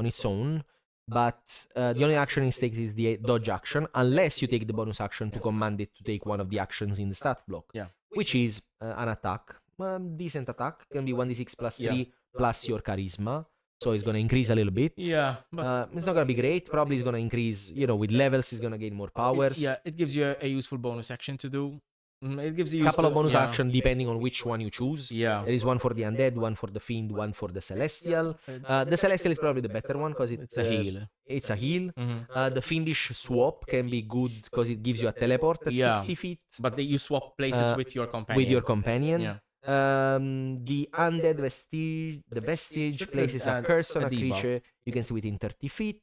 Speaker 1: its own, but the only action it takes is the dodge action, unless you take the bonus action to command it to take one of the actions in the stat block.
Speaker 2: Yeah.
Speaker 1: Which is an attack, decent attack. Can be 1d6 plus 3 plus your charisma. So it's gonna increase a little bit.
Speaker 2: Yeah, but
Speaker 1: it's not gonna be great. Probably it's gonna increase. With levels, it's gonna gain more powers.
Speaker 2: It gives you a useful bonus action to do. It gives you
Speaker 1: a couple of bonus action depending on which one you choose.
Speaker 2: Yeah.
Speaker 1: There is one for the undead, one for the fiend, one for the celestial. The celestial is probably the better one because it's
Speaker 2: a heal.
Speaker 1: It's a heal. The fiendish swap can be good because it gives you a teleport at 60 feet.
Speaker 2: But you swap places with your companion.
Speaker 1: Yeah. The undead vestige places a curse on a creature you can see within 30 feet.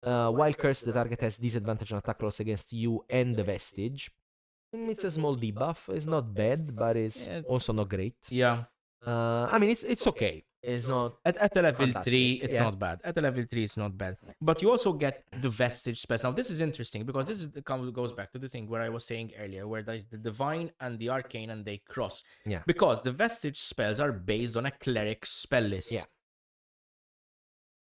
Speaker 1: While cursed, the target has disadvantage on attack rolls against you and the vestige. It's a small debuff. It's not bad, but it's also not great.
Speaker 2: Yeah.
Speaker 1: I mean, it's okay. It's not
Speaker 2: at a level 3. It's not bad. At a level 3, it's not bad. But you also get the vestige spells. Now, this is interesting because this goes back to the thing where I was saying earlier, where there's the divine and the arcane, and they cross.
Speaker 1: Yeah.
Speaker 2: Because the vestige spells are based on a cleric spell list.
Speaker 1: Yeah.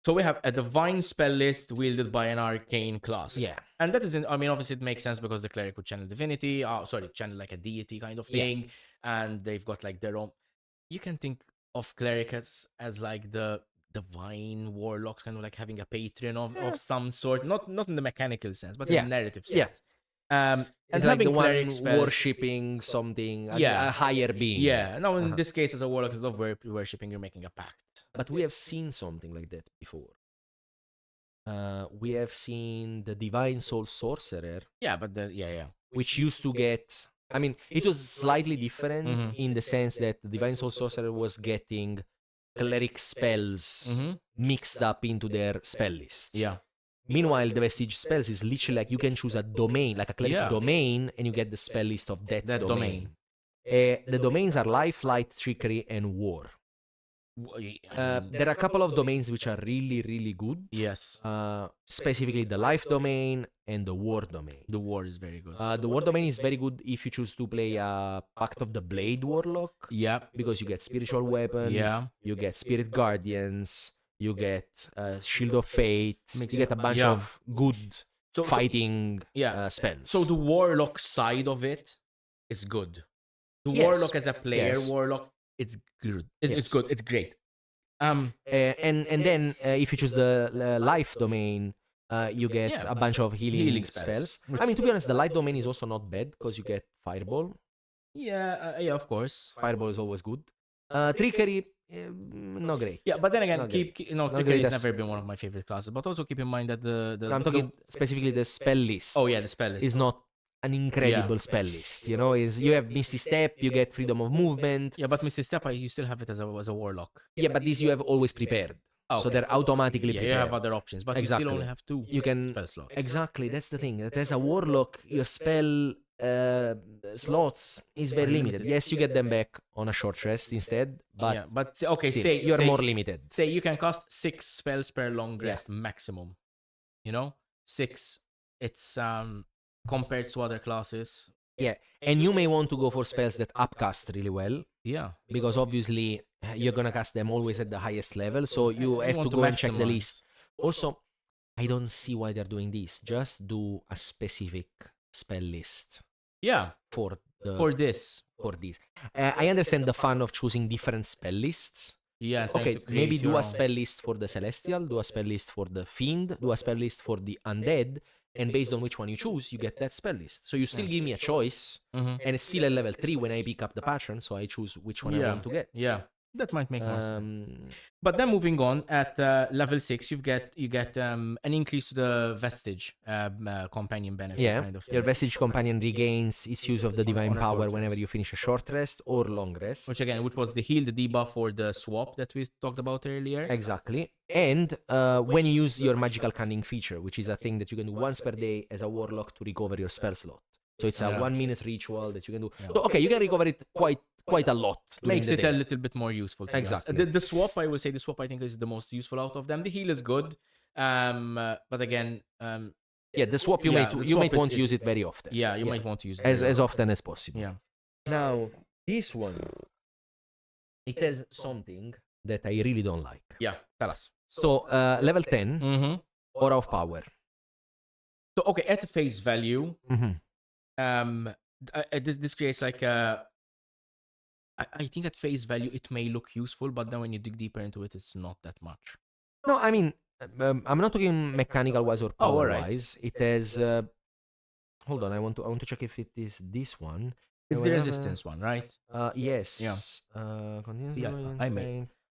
Speaker 2: So we have a divine spell list wielded by an arcane class.
Speaker 1: Yeah.
Speaker 2: And that isn't, I mean, obviously it makes sense because the cleric would channel divinity, channel like a deity kind of thing. Yeah. And they've got like their own. You can think of cleric as like the divine warlocks, kind of like having a patron of some sort. Not in the mechanical sense, but in the narrative sense.
Speaker 1: Yeah.
Speaker 2: And
Speaker 1: it's like the one worshipping something, a higher being.
Speaker 2: Yeah. Now, in this case, as a warlock, instead of worshipping, you're making a pact.
Speaker 1: But we have seen something like that before. We have seen the Divine Soul Sorcerer.
Speaker 2: Yeah, but
Speaker 1: which used to get... I mean, it was slightly different in the sense that the Divine Soul Sorcerer was getting cleric spells mixed up into their spell list.
Speaker 2: Yeah.
Speaker 1: Meanwhile, the Vestige spells is literally like you can choose a domain, like a cleric domain, and you get the spell list of that domain. The domains are life, light, trickery, and war. There are a couple of domains which are really, really good.
Speaker 2: Yes.
Speaker 1: Specifically the life domain and the war domain.
Speaker 2: The war is very good.
Speaker 1: The war domain is very good if you choose to play a Pact of the Blade Warlock.
Speaker 2: Yeah.
Speaker 1: Because you get spiritual weapon.
Speaker 2: Yeah.
Speaker 1: You get spirit guardians. You get Shield of Fate. You get a bunch of good fighting spells.
Speaker 2: So the warlock side of it is good. The warlock as a player, warlock, it's good. It's good. It's great.
Speaker 1: And then if you choose the life domain, you get a bunch of healing spells. I mean, to be honest, the light domain is also not bad because you get fireball.
Speaker 2: Yeah, of course.
Speaker 1: Fireball is always good. Trickery, not great.
Speaker 2: Yeah, but then again, trickery has never been one of my favorite classes. But also keep in mind that
Speaker 1: I'm talking specifically the spell list.
Speaker 2: Oh yeah, the spell list
Speaker 1: is not an incredible spell list. You know, is you have Misty Step, you get freedom of movement.
Speaker 2: Yeah, but Misty Step, you still have it as a warlock.
Speaker 1: Yeah, but this you have always prepared. So they're automatically prepared.
Speaker 2: You have other options, but you still only have 2 spell slots.
Speaker 1: Exactly, that's the thing. That as a warlock, your spell slots is very limited. Yes, you get them back on a short rest instead, but still,
Speaker 2: say
Speaker 1: you're more limited.
Speaker 2: Say you can cast 6 spells per long rest maximum. 6. It's compared to other classes.
Speaker 1: Yeah, and you may want to go for spells that upcast really well.
Speaker 2: Yeah.
Speaker 1: Because obviously you're gonna cast them always at the highest level, so you have to go and check the list. Also, I don't see why they're doing this. Just do a specific spell list.
Speaker 2: Yeah.
Speaker 1: For
Speaker 2: this.
Speaker 1: I understand the fun of choosing different spell lists.
Speaker 2: Yeah.
Speaker 1: Okay, maybe do a spell list for the Celestial, do a spell list for the Fiend, do a spell list for the Undead, and based on which one you choose, you get that spell list. So you still give me a choice, and it's still at level 3 when I pick up the Patron, so I choose which one I want to get.
Speaker 2: Yeah, that might make more sense. But then moving on, at level 6, you get an increase to the Vestige companion benefit.
Speaker 1: Yeah,
Speaker 2: kind of
Speaker 1: your Vestige companion regains its use of the divine power whenever you finish a short rest or long rest.
Speaker 2: Which was the heal, the debuff, or the swap that we talked about earlier.
Speaker 1: Exactly. And when you use your magical canning feature, which is a thing that you can do once per day as a warlock to recover your spell slot. So it's a 1-minute ritual that you can do. So, okay, you can recover it quite a lot.
Speaker 2: Makes it a little bit more useful.
Speaker 1: Exactly.
Speaker 2: The swap, I will say, I think is the most useful out of them. The heal is good, but again,
Speaker 1: the swap you might want to use it very often.
Speaker 2: Yeah, you might want to use it
Speaker 1: as often as possible.
Speaker 2: Yeah.
Speaker 1: Now this one, it has something that I really don't like.
Speaker 2: Yeah, tell us.
Speaker 1: So level 10, Aura of Power.
Speaker 2: So okay, at face value, this creates like a. I think at face value it may look useful, but then when you dig deeper into it, it's not that much.
Speaker 1: No, I mean, I'm not talking mechanical wise or power wise. It has. Hold on, I want to check if it is this one.
Speaker 2: It's the resistance one, right?
Speaker 1: Yes.
Speaker 2: Yeah.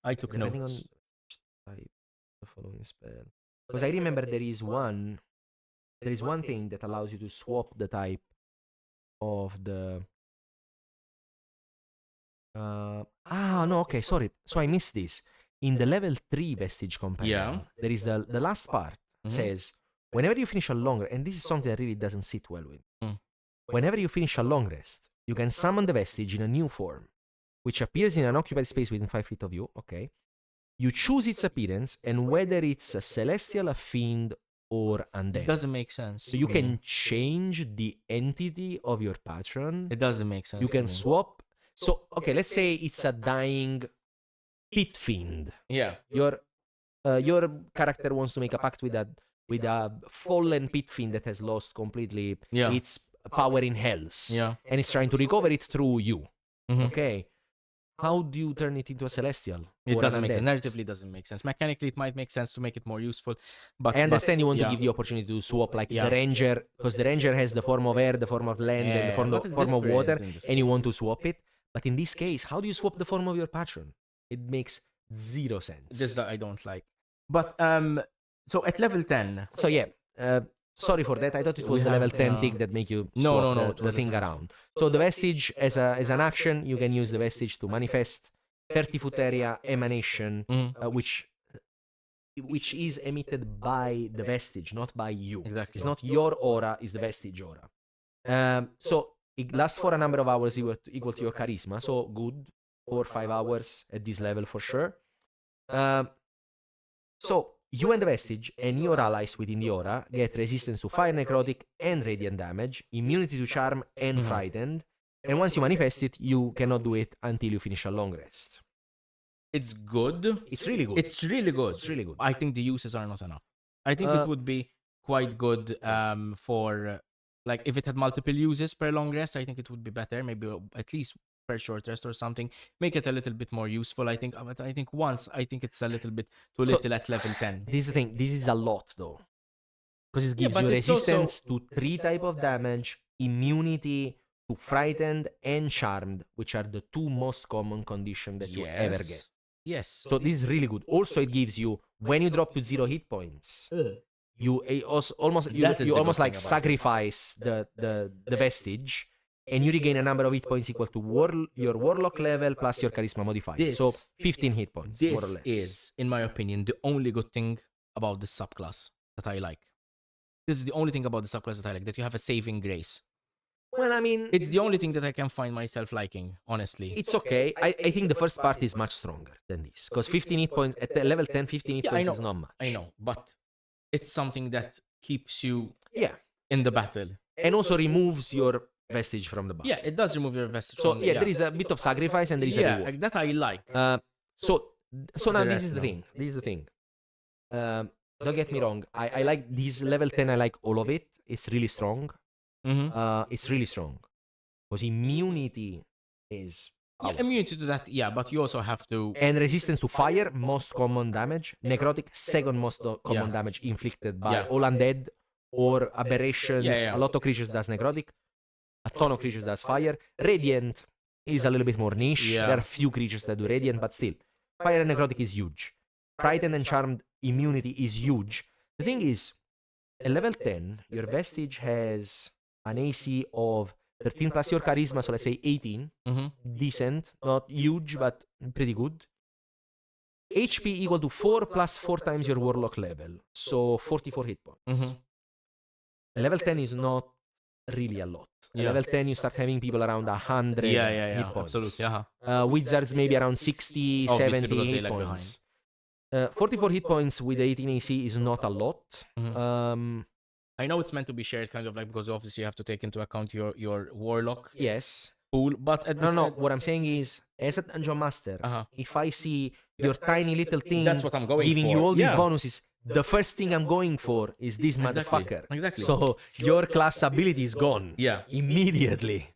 Speaker 2: I took notes.
Speaker 1: On type the following spell, because I remember there is one thing that allows you to swap the type of the. Sorry. So I missed this. In the level 3 Vestige companion, there is the last part says whenever you finish a long, and this is something that really doesn't sit well with. Whenever you finish a long rest, you can summon the Vestige in a new form, which appears in an occupied space within 5 feet of you. Okay. You choose its appearance and whether it's a Celestial, a Fiend, or Undead.
Speaker 2: It doesn't make sense.
Speaker 1: So you can change the entity of your Patron.
Speaker 2: It doesn't make sense.
Speaker 1: You can swap. So, okay, let's say it's a dying Pit Fiend.
Speaker 2: Yeah.
Speaker 1: Your character wants to make a pact with a fallen Pit Fiend that has lost completely its power in Hells.
Speaker 2: Yeah.
Speaker 1: And it's trying to recover it through you. Okay. How do you turn it into a Celestial?
Speaker 2: It doesn't make sense. Narratively, doesn't make sense. Mechanically, it might make sense to make it more useful. But
Speaker 1: I understand you want to give the opportunity to swap like the Ranger, because the Ranger has the form of air, the form of land, and the form of water, and you want to swap it. But in this case, how do you swap the form of your Patron? It makes zero sense.
Speaker 2: This I don't like. But so at level 10.
Speaker 1: So sorry for that. I thought it was the level 10 thing that make you swap the thing around. So the Vestige, as an action, you can use the Vestige to manifest 30-foot area emanation, which which is emitted by the Vestige, not by you.
Speaker 2: Exactly.
Speaker 1: It's not your aura, it's the Vestige aura. So it lasts for a number of hours equal to your charisma, so good, 4 or 5 hours at this level for sure. So you and the Vestige and your allies within the aura get resistance to fire, necrotic, and radiant damage, immunity to charm, and frightened. And once you manifest it, you cannot do it until you finish a long rest.
Speaker 2: It's good.
Speaker 1: It's really good.
Speaker 2: It's really good.
Speaker 1: It's really good.
Speaker 2: I think the uses are not enough. I think it would be quite good for like if it had multiple uses per long rest. I think it would be better. Maybe at least per short rest or something. Make it a little bit more useful. I think. But I think once. I think it's a little bit too little at level 10.
Speaker 1: This is the thing. This is a lot though, because it gives
Speaker 2: but
Speaker 1: you
Speaker 2: it's
Speaker 1: resistance to 3 type of damage, immunity to frightened and charmed, which are the 2 most common conditions that you ever get.
Speaker 2: Yes.
Speaker 1: So this is really good. Also, it gives you when you drop to 0 hit points, you almost like sacrifice the Vestige, and you regain a number of hit points equal to your Warlock level plus your Charisma modifier. So 15 hit points, more or less.
Speaker 2: This is, in my opinion, the only good thing about this subclass that I like. This is the only thing about the subclass that I like, that you have a saving grace.
Speaker 1: Well, I mean,
Speaker 2: it's the only thing that I can find myself liking, honestly.
Speaker 1: It's okay. I think the first part is much stronger than this, because 15 hit points at the level 10, 15 hit points is not much.
Speaker 2: I know, but it's something that keeps you
Speaker 1: in
Speaker 2: the battle.
Speaker 1: And also removes your Vestige from the battle.
Speaker 2: Yeah, it does remove your Vestige.
Speaker 1: So there is a bit of sacrifice and there is a reward.
Speaker 2: That I like.
Speaker 1: So now this is the thing. This is the thing. Don't get me wrong. I like this level 10. I like all of it. It's really strong. It's really strong because immunity is
Speaker 2: immunity to that, but you also have to,
Speaker 1: and resistance to fire, most common damage, necrotic, second most common damage inflicted by all undead or aberrations. A lot of creatures does necrotic, a ton of creatures does fire. Radiant is a little bit more niche. There are few creatures that do radiant, but still fire and necrotic is huge. Frightened and charmed immunity is huge. The thing is, at level 10 your Vestige has an AC of 13 plus your charisma, so let's say 18. Decent, not huge, but pretty good. HP equal to 4 plus 4 times your Warlock level, so 44 hit points. Level 10 is not really a lot. Level 10 you start having people around 100 hit points.
Speaker 2: Absolutely.
Speaker 1: Wizards maybe around 60, 70 hit points. 44 hit points with 18 AC is not a lot.
Speaker 2: I know it's meant to be shared, kind of like, because obviously you have to take into account your Warlock
Speaker 1: yes
Speaker 2: pool, but
Speaker 1: what I'm saying is, as a Dungeon Master, if I see your tiny little thing
Speaker 2: that's what I'm going
Speaker 1: giving
Speaker 2: for.
Speaker 1: You all these bonuses, the first thing I'm going for is this motherfucker.
Speaker 2: Exactly.
Speaker 1: So your class ability is gone. Immediately.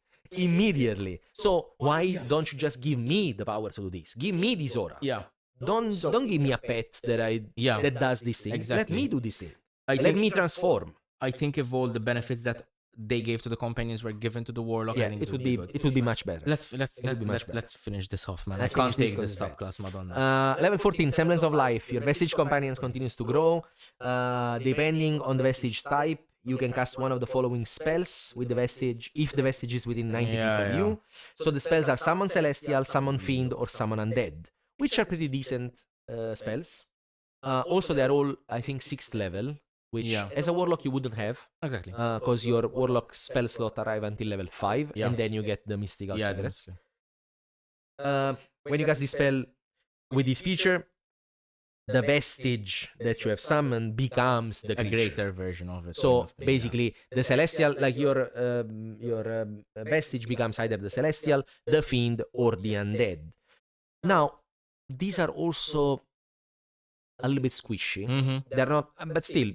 Speaker 1: So why don't you just give me the power to do this? Give me this aura. Don't give me a pet that does this thing. Let me do this thing. Let me transform.
Speaker 2: I think if all the benefits that they gave to the companions were given to the Warlock, I think it
Speaker 1: would be much better.
Speaker 2: Let's finish this off, man. I can't take this subclass, Madonna.
Speaker 1: Level 14, Semblance of Life. Your Vestige companions continues to grow. Depending on the Vestige type, you can cast one of the following spells with the Vestige if the Vestige is within 90 feet of you. So the spells are Summon Celestial, Summon Fiend, or Summon Undead, which are pretty decent spells. Also, they're all, I think, 6th level, which as a Warlock you wouldn't have.
Speaker 2: Exactly.
Speaker 1: Because your Warlock spell slot arrive until level 5, and then you get the Mystical Secrets. When you cast this spell with this feature, the Vestige that you have summoned becomes the creature.
Speaker 2: A greater version of it.
Speaker 1: So basically, the Celestial, like your Vestige becomes either the Celestial, the Fiend, or the Undead. Now, these are also a little bit squishy. They're not, but still,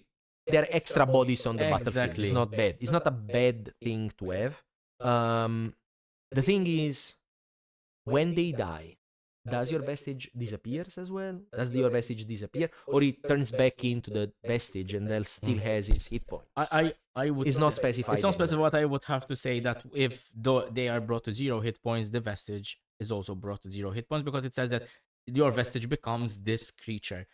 Speaker 1: they're extra bodies on the battlefield. It's not bad. It's not a bad thing to have. The thing is, when they die, does your Vestige disappears as well? Does your Vestige disappear, or it turns back into the Vestige and then still has its hit points?
Speaker 2: I would.
Speaker 1: It's not specified.
Speaker 2: It's not specified. What I would have to say that if they are brought to 0 hit points, the Vestige is also brought to 0 hit points, because it says that your Vestige becomes this creature.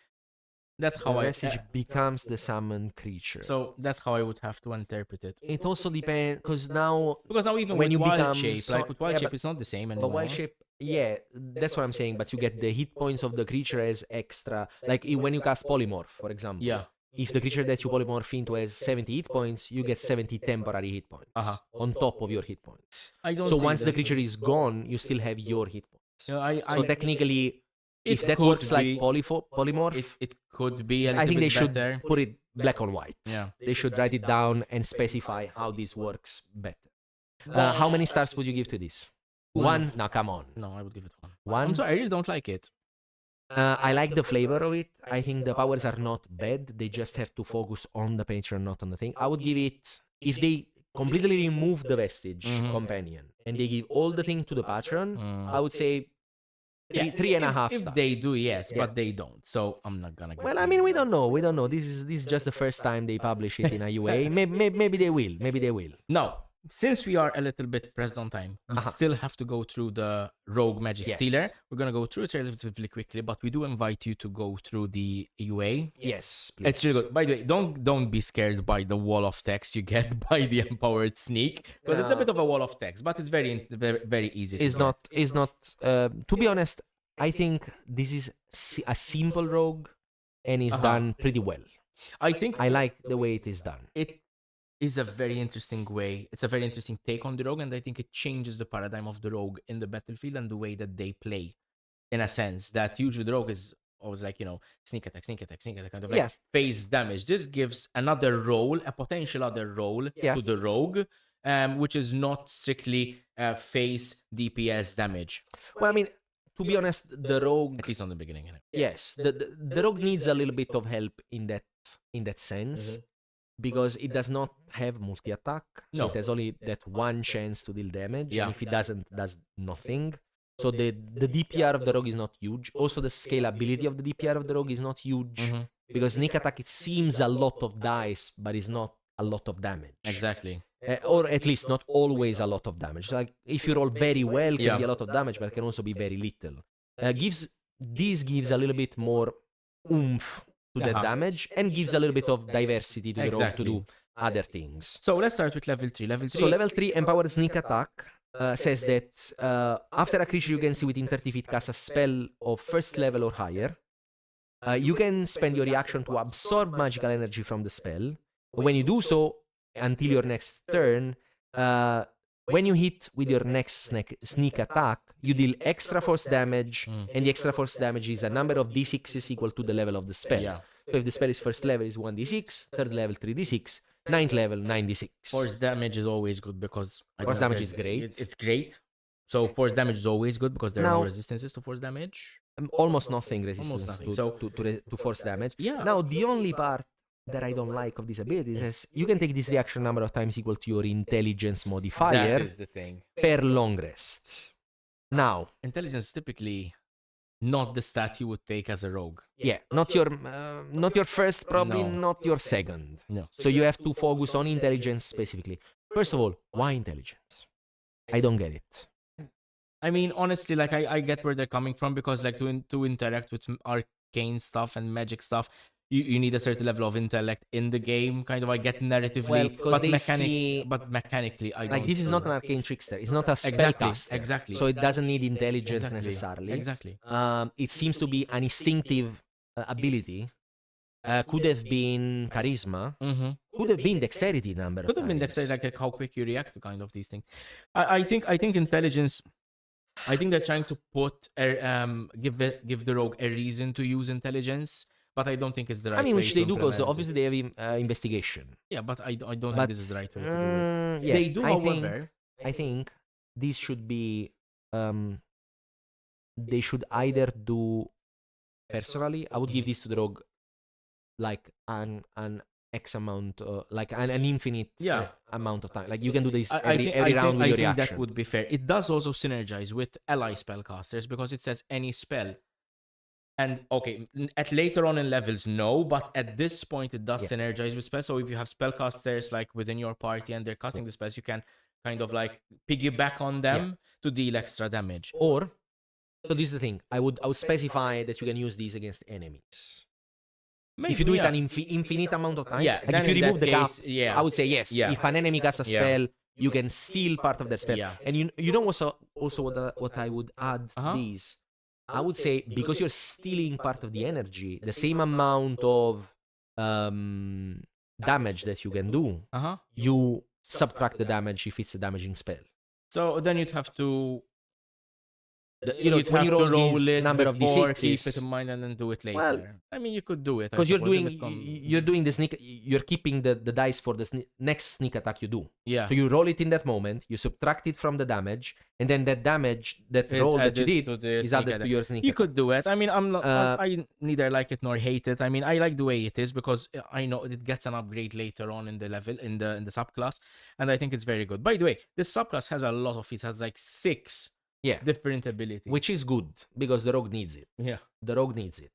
Speaker 2: That's how
Speaker 1: Vestige becomes the summoned creature.
Speaker 2: So that's how I would have to interpret it.
Speaker 1: It also depends, because now
Speaker 2: even
Speaker 1: when
Speaker 2: with
Speaker 1: you
Speaker 2: wild
Speaker 1: become
Speaker 2: shape, like with wild shape, it's not the same anymore.
Speaker 1: But wild shape Yeah, that's what I'm saying. But you get the hit points of the creature as extra. Like when you cast Polymorph, for example.
Speaker 2: Yeah.
Speaker 1: If the creature that you polymorph into has 70 hit points, you get 70 temporary hit points on top of your hit points.
Speaker 2: I don't
Speaker 1: So
Speaker 2: see
Speaker 1: once the
Speaker 2: that.
Speaker 1: creature is gone, you still have your hit points. So
Speaker 2: I
Speaker 1: technically, if
Speaker 2: it
Speaker 1: that
Speaker 2: could
Speaker 1: works like
Speaker 2: be-
Speaker 1: polymorph,
Speaker 2: it could be a little
Speaker 1: I think
Speaker 2: bit
Speaker 1: they should
Speaker 2: better.
Speaker 1: put it black on white.
Speaker 2: Yeah.
Speaker 1: They should write it down and specify how this works better. How many stars would you give to this? One? Now, come on.
Speaker 2: No, I would give it one.
Speaker 1: One?
Speaker 2: I'm sorry, I really don't like it.
Speaker 1: I like the flavor of it. I think the powers are not bad. They just have to focus on the patron, not on the thing. I would give it, if they completely remove the Vestige companion and they give all the thing to the patron, I would say three and a half
Speaker 2: If
Speaker 1: stars.
Speaker 2: they do, yes, but they don't. So I'm not gonna.
Speaker 1: Well, I mean, we don't know. We don't know. This is just the first time they publish it in a UA. Maybe they will. Maybe they will.
Speaker 2: Now, since we are a little bit pressed on time, we still have to go through the Rogue Magic Stealer. We're gonna go through it relatively quickly, but we do invite you to go through the UA.
Speaker 1: Yes, please.
Speaker 2: It's really good. By the way, don't be scared by the wall of text you get by the Empowered Sneak, because it's a bit of a wall of text, but it's very easy.
Speaker 1: It's not. To be honest, I think this is a simple rogue, and it's done pretty well. I like the way it is done.
Speaker 2: It is a very interesting way. It's a very interesting take on the rogue, and I think it changes the paradigm of the rogue in the battlefield and the way that they play. In a sense that usually the rogue is always like, sneak attack, kind of like phase damage. This gives another role, a potential other role to the rogue, which is not strictly phase DPS damage.
Speaker 1: Well, I mean, to be honest, the rogue,
Speaker 2: at least on the beginning.
Speaker 1: Yes, the rogue needs a little bit of help in that sense. Because it does not have multi-attack, so it has only that one chance to deal damage, and if it doesn't, does nothing. So the DPR of the rogue is not huge. Also, the scalability of the DPR of the rogue is not huge, because sneak attack, it seems a lot of dice, but it's not a lot of damage.
Speaker 2: Exactly.
Speaker 1: Or at least not always a lot of damage. Like, if you roll very well, it can be a lot of damage, but it can also be very little. This gives a little bit more oomph to that damage, and gives a little bit of diversity to the rogue to do other things.
Speaker 2: So let's start with level 3.
Speaker 1: So level 3 empowered sneak attack says that after a creature you can see within 30 feet casts a spell of first level or higher, you can spend your reaction to absorb magical energy from the spell. When you do so, until your next turn, when you hit with your next sneak attack, you deal extra force damage, and the extra force damage is a number of d6s equal to the level of the spell. So if the spell is first level, is 1d6, third level 3d6, ninth level 9d6.
Speaker 2: Force damage is always good because
Speaker 1: force damage is great.
Speaker 2: It's great. So force damage is always good because there are no resistances to force damage.
Speaker 1: Almost nothing resistance to force damage. Now the only part that I don't like of this ability is you can take this reaction number of times equal to your intelligence modifier
Speaker 2: That is the thing.
Speaker 1: per long rest. Now,
Speaker 2: intelligence is typically not the stat you would take as a rogue.
Speaker 1: Yeah, not your first, probably not your second.
Speaker 2: No.
Speaker 1: So you have to focus on intelligence specifically. First of all, why intelligence? I don't get it.
Speaker 2: I mean, honestly, like I get where they're coming from, because like to interact with arcane stuff and magic stuff, you need a certain level of intellect in the game. Kind of, I get narratively, but mechanically, I don't.
Speaker 1: Like, this is not an arcane trickster. It's not a spellcaster.
Speaker 2: Exactly.
Speaker 1: So it doesn't need intelligence necessarily.
Speaker 2: Exactly.
Speaker 1: It seems to be an instinctive ability. Could have been charisma. Could have been dexterity number.
Speaker 2: Could have been dexterity, like how quick you react to kind of these things. I think intelligence. I think they're trying to put give the rogue a reason to use intelligence, but I don't think it's the right way.
Speaker 1: I mean, which they do, because
Speaker 2: implement
Speaker 1: obviously they have investigation.
Speaker 2: Yeah, but I don't think this is the right way to do it.
Speaker 1: Yeah,
Speaker 2: They do, however.
Speaker 1: I think this should be. They should either do personally. I would give this to the rogue, like an X amount, like an infinite amount of time. Like, you can do this every round with your reaction.
Speaker 2: That would be fair. It does also synergize with ally spellcasters, because it says any spell. And okay, at later on in levels, no, but at this point it does synergize with spells. So if you have spellcasters like within your party and they're casting the spells, you can kind of like piggyback on them to deal extra damage.
Speaker 1: Or, so this is the thing, I would specify that you can use these against enemies. Maybe, if you do it an infinite amount of time, like if you remove the cap, I would say yes. If an enemy casts a spell, you can steal part of that spell.
Speaker 2: Yeah.
Speaker 1: And you know also what I would add to these. I would say because you're stealing part of the energy, the same amount of damage that you can do, you subtract the damage if it's a damaging spell.
Speaker 2: So then you'd have to
Speaker 1: You'd when you roll this number of
Speaker 2: before,
Speaker 1: d6s,
Speaker 2: keep it in mind and then do it later.
Speaker 1: Well,
Speaker 2: I mean, you could do it
Speaker 1: because you're doing the sneak. You're keeping the dice for the next sneak attack you do.
Speaker 2: Yeah.
Speaker 1: So you roll it in that moment. You subtract it from the damage, and then that damage, that roll that you did, is added to your sneak.
Speaker 2: You could do it. I mean, I'm not. I neither like it nor hate it. I mean, I like the way it is because I know it gets an upgrade later on in the level in the subclass, and I think it's very good. By the way, this subclass has a lot of it. Has like 6 different abilities,
Speaker 1: which is good because the rogue needs it.
Speaker 2: Yeah,
Speaker 1: the rogue needs it.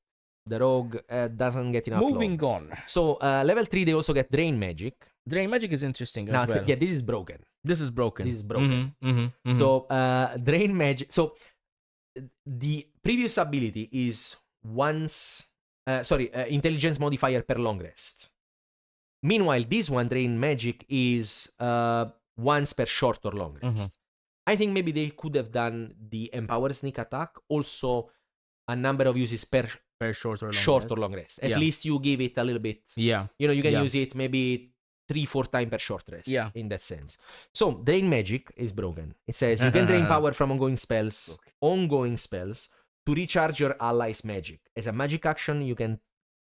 Speaker 1: The rogue doesn't get enough.
Speaker 2: Moving on.
Speaker 1: So level 3, they also get drain magic.
Speaker 2: Drain magic is interesting as well.
Speaker 1: Yeah, this is broken.
Speaker 2: This is broken.
Speaker 1: So drain magic. So the previous ability is intelligence modifier per long rest. Meanwhile, this one, drain magic, is once per short or long rest. I think maybe they could have done the empower sneak attack also a number of uses per
Speaker 2: short or long rest.
Speaker 1: At least you give it a little bit.
Speaker 2: Yeah.
Speaker 1: You can use it maybe 3-4 times per short rest.
Speaker 2: Yeah.
Speaker 1: In that sense. So drain magic is broken. It says you can drain power from ongoing spells to recharge your allies' magic. As a magic action, you can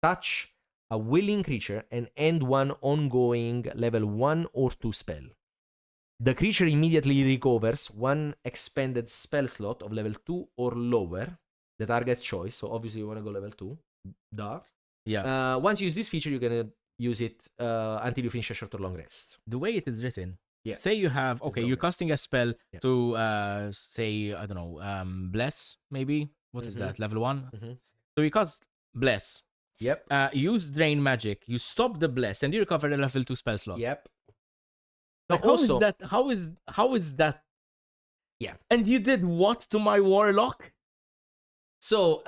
Speaker 1: touch a willing creature and end one ongoing level 1 or 2 spell. The creature immediately recovers one expended spell slot of level 2 or lower, the target's choice. So obviously you want to go level 2. Duh.
Speaker 2: Yeah.
Speaker 1: Once you use this feature, you're going to use it until you finish a short or long rest.
Speaker 2: The way it is written, say you have, you're casting a spell to, say, I don't know, bless, maybe? What is that? Level 1? So you cast bless.
Speaker 1: Yep.
Speaker 2: Use drain magic. You stop the bless and you recover a level 2 spell slot.
Speaker 1: Yep.
Speaker 2: Like, how is that?
Speaker 1: Yeah.
Speaker 2: And you did what to my warlock?
Speaker 1: So,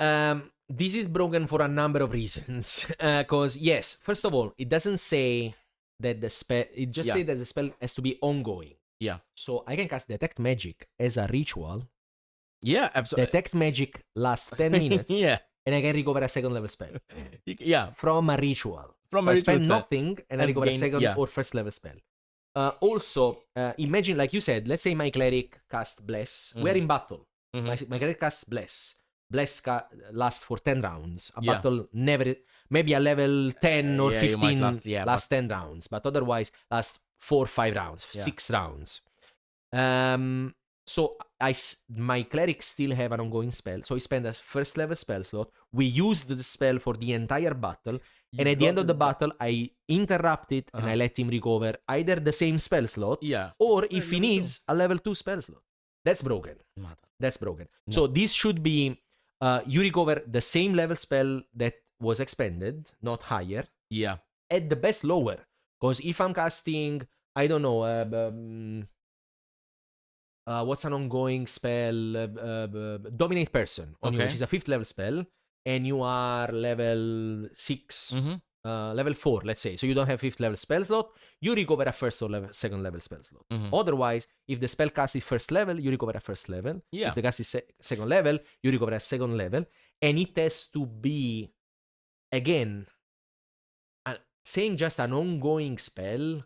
Speaker 1: this is broken for a number of reasons. Because, yes, first of all, it doesn't say that the spell, it just says that the spell has to be ongoing.
Speaker 2: Yeah.
Speaker 1: So, I can cast Detect Magic as a ritual.
Speaker 2: Yeah, absolutely.
Speaker 1: Detect Magic lasts 10 minutes.
Speaker 2: Yeah.
Speaker 1: And I can recover a second level spell.
Speaker 2: Yeah.
Speaker 1: From a ritual.
Speaker 2: From
Speaker 1: so
Speaker 2: a
Speaker 1: I
Speaker 2: ritual
Speaker 1: spend
Speaker 2: spell.
Speaker 1: nothing and I recover a second or first level spell. Also, imagine, like you said, let's say my cleric casts Bless. We're in battle. My cleric casts Bless. Bless lasts for 10 rounds. A battle never, maybe a level 10 or 15 lasts 10 rounds. But otherwise, lasts 4 or 5 rounds, 6 rounds. So my cleric still have an ongoing spell. So he spent a first level spell slot. We used the spell for the entire battle. And at the end of the battle, I interrupt it and I let him recover either the same spell slot or if he needs a level 2 spell slot. That's broken. That's broken. No. So this should be, you recover the same level spell that was expended, not higher.
Speaker 2: Yeah.
Speaker 1: At the best lower. Because if I'm casting, I don't know, what's an ongoing spell? Dominate Person on you, which is a 5th level spell. And you are level 6, level 4, let's say. So you don't have 5th level spell slot. You recover a first or second level spell slot. Otherwise, if the spell cast is first level, you recover a first level.
Speaker 2: Yeah.
Speaker 1: If the cast is second level, you recover a second level. And it has to be, again, saying just an ongoing spell,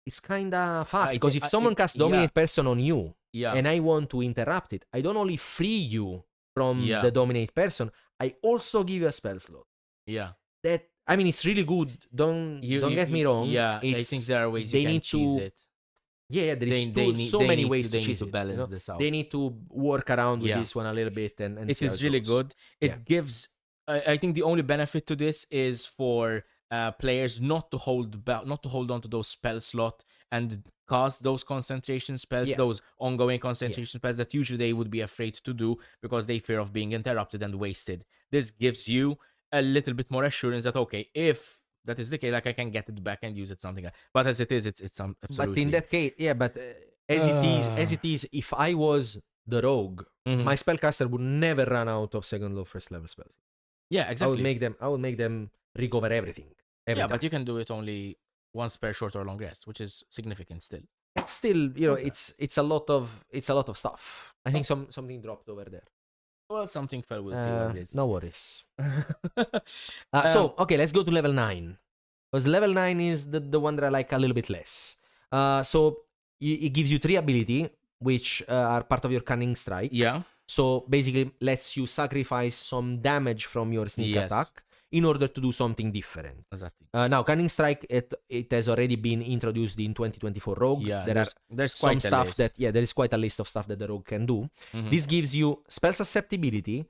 Speaker 1: it's kind of fucked. Because if someone casts Dominate Person on you, and I want to interrupt it, I don't only free you from the Dominate Person, I also give you a spell slot.
Speaker 2: Yeah.
Speaker 1: That, I mean, it's really good. Don't get me wrong.
Speaker 2: Yeah, I think there are ways you can cheese it.
Speaker 1: Yeah, there is so many ways to cheese it.
Speaker 2: Balance this out.
Speaker 1: They need to work around with this one a little bit and
Speaker 2: it is really good. It gives, I think the only benefit to this is for players not to hold on to those spell slot and cast those concentration spells, those ongoing concentration spells that usually they would be afraid to do because they fear of being interrupted and wasted. This gives you a little bit more assurance that, okay, if that is the case, like I can get it back and use it something. But as it is, it's absolutely.
Speaker 1: But in that case, as it is, if I was the rogue, my spellcaster would never run out of second or first level spells.
Speaker 2: Yeah, exactly.
Speaker 1: I would make them recover everything.
Speaker 2: But you can do it only once per short or long rest, which is significant still.
Speaker 1: it's still, it's a lot of stuff. I think something dropped over there.
Speaker 2: Well, something fell. We'll see what it is.
Speaker 1: No worries. So okay, let's go to level 9, because level 9 is the one that I like a little bit less. So it gives you 3 ability, which are part of your Cunning Strike.
Speaker 2: Yeah.
Speaker 1: So basically lets you sacrifice some damage from your sneak attack in order to do something different.
Speaker 2: Exactly.
Speaker 1: Now, Cunning Strike, it has already been introduced in 2024 Rogue.
Speaker 2: Yeah,
Speaker 1: there's some stuff that, there is quite a list of stuff that the Rogue can do. This gives you spell susceptibility,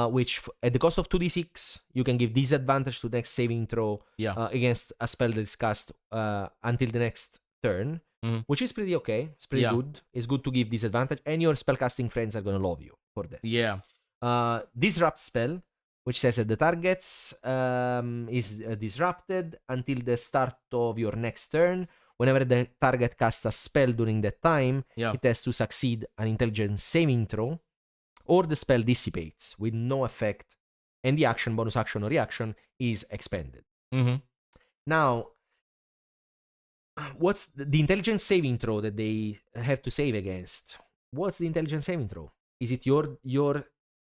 Speaker 1: which at the cost of 2d6, you can give disadvantage to the next saving throw against a spell that is cast until the next turn, which is pretty okay. It's pretty good. It's good to give disadvantage, and your spellcasting friends are going to love you for that.
Speaker 2: Yeah.
Speaker 1: Disrupt spell, which says that the targets is disrupted until the start of your next turn. Whenever the target casts a spell during that time, it has to succeed an intelligence saving throw, or the spell dissipates with no effect, and the action, bonus action, or reaction is expended. Now, what's the intelligence saving throw that they have to save against? What's the intelligence saving throw? Is it your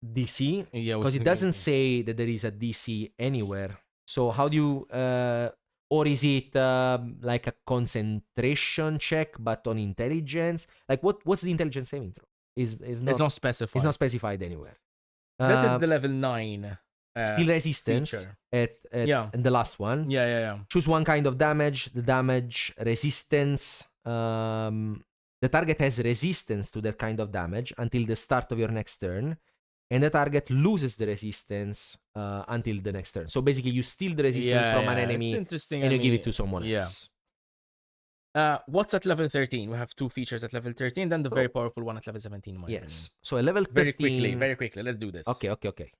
Speaker 1: DC?
Speaker 2: Yeah,
Speaker 1: because it doesn't say that there is a DC anywhere. So how do you or is it like a concentration check but on intelligence? Like what's the intelligence saving throw? It's not
Speaker 2: specified.
Speaker 1: It's not specified anywhere.
Speaker 2: That is the level 9
Speaker 1: still resistance
Speaker 2: feature.
Speaker 1: at the last one.
Speaker 2: Yeah.
Speaker 1: Choose one kind of damage. The damage resistance. The target has resistance to that kind of damage until the start of your next turn, and the target loses the resistance until the next turn. So basically, you steal the resistance from an enemy, and you give it to someone else.
Speaker 2: What's at level 13? We have 2 features at level 13, then the very powerful one at level 17.
Speaker 1: Yes. So at level 13...
Speaker 2: Very quickly. Let's do this.
Speaker 1: Okay.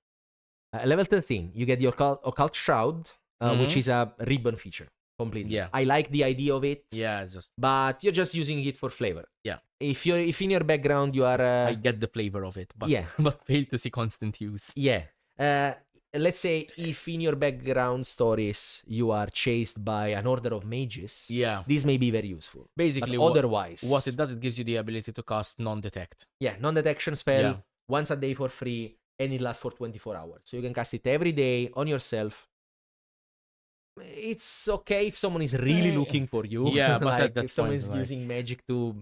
Speaker 1: Level 13, you get the Occult Shroud, which is a ribbon feature. Completely.
Speaker 2: Yeah.
Speaker 1: I like the idea of it.
Speaker 2: Yeah, it's just...
Speaker 1: But you're just using it for flavor.
Speaker 2: Yeah.
Speaker 1: If in your background you are...
Speaker 2: I get the flavor of it, but, but fail to see constant use.
Speaker 1: Yeah. Let's say if in your background stories you are chased by an order of mages, this may be very useful.
Speaker 2: Basically,
Speaker 1: otherwise,
Speaker 2: what it does, it gives you the ability to cast non-detect.
Speaker 1: Yeah, non-detection spell once a day for free, and it lasts for 24 hours. So you can cast it every day on yourself. It's okay if someone is really looking for you.
Speaker 2: Yeah, but
Speaker 1: like if someone is using magic to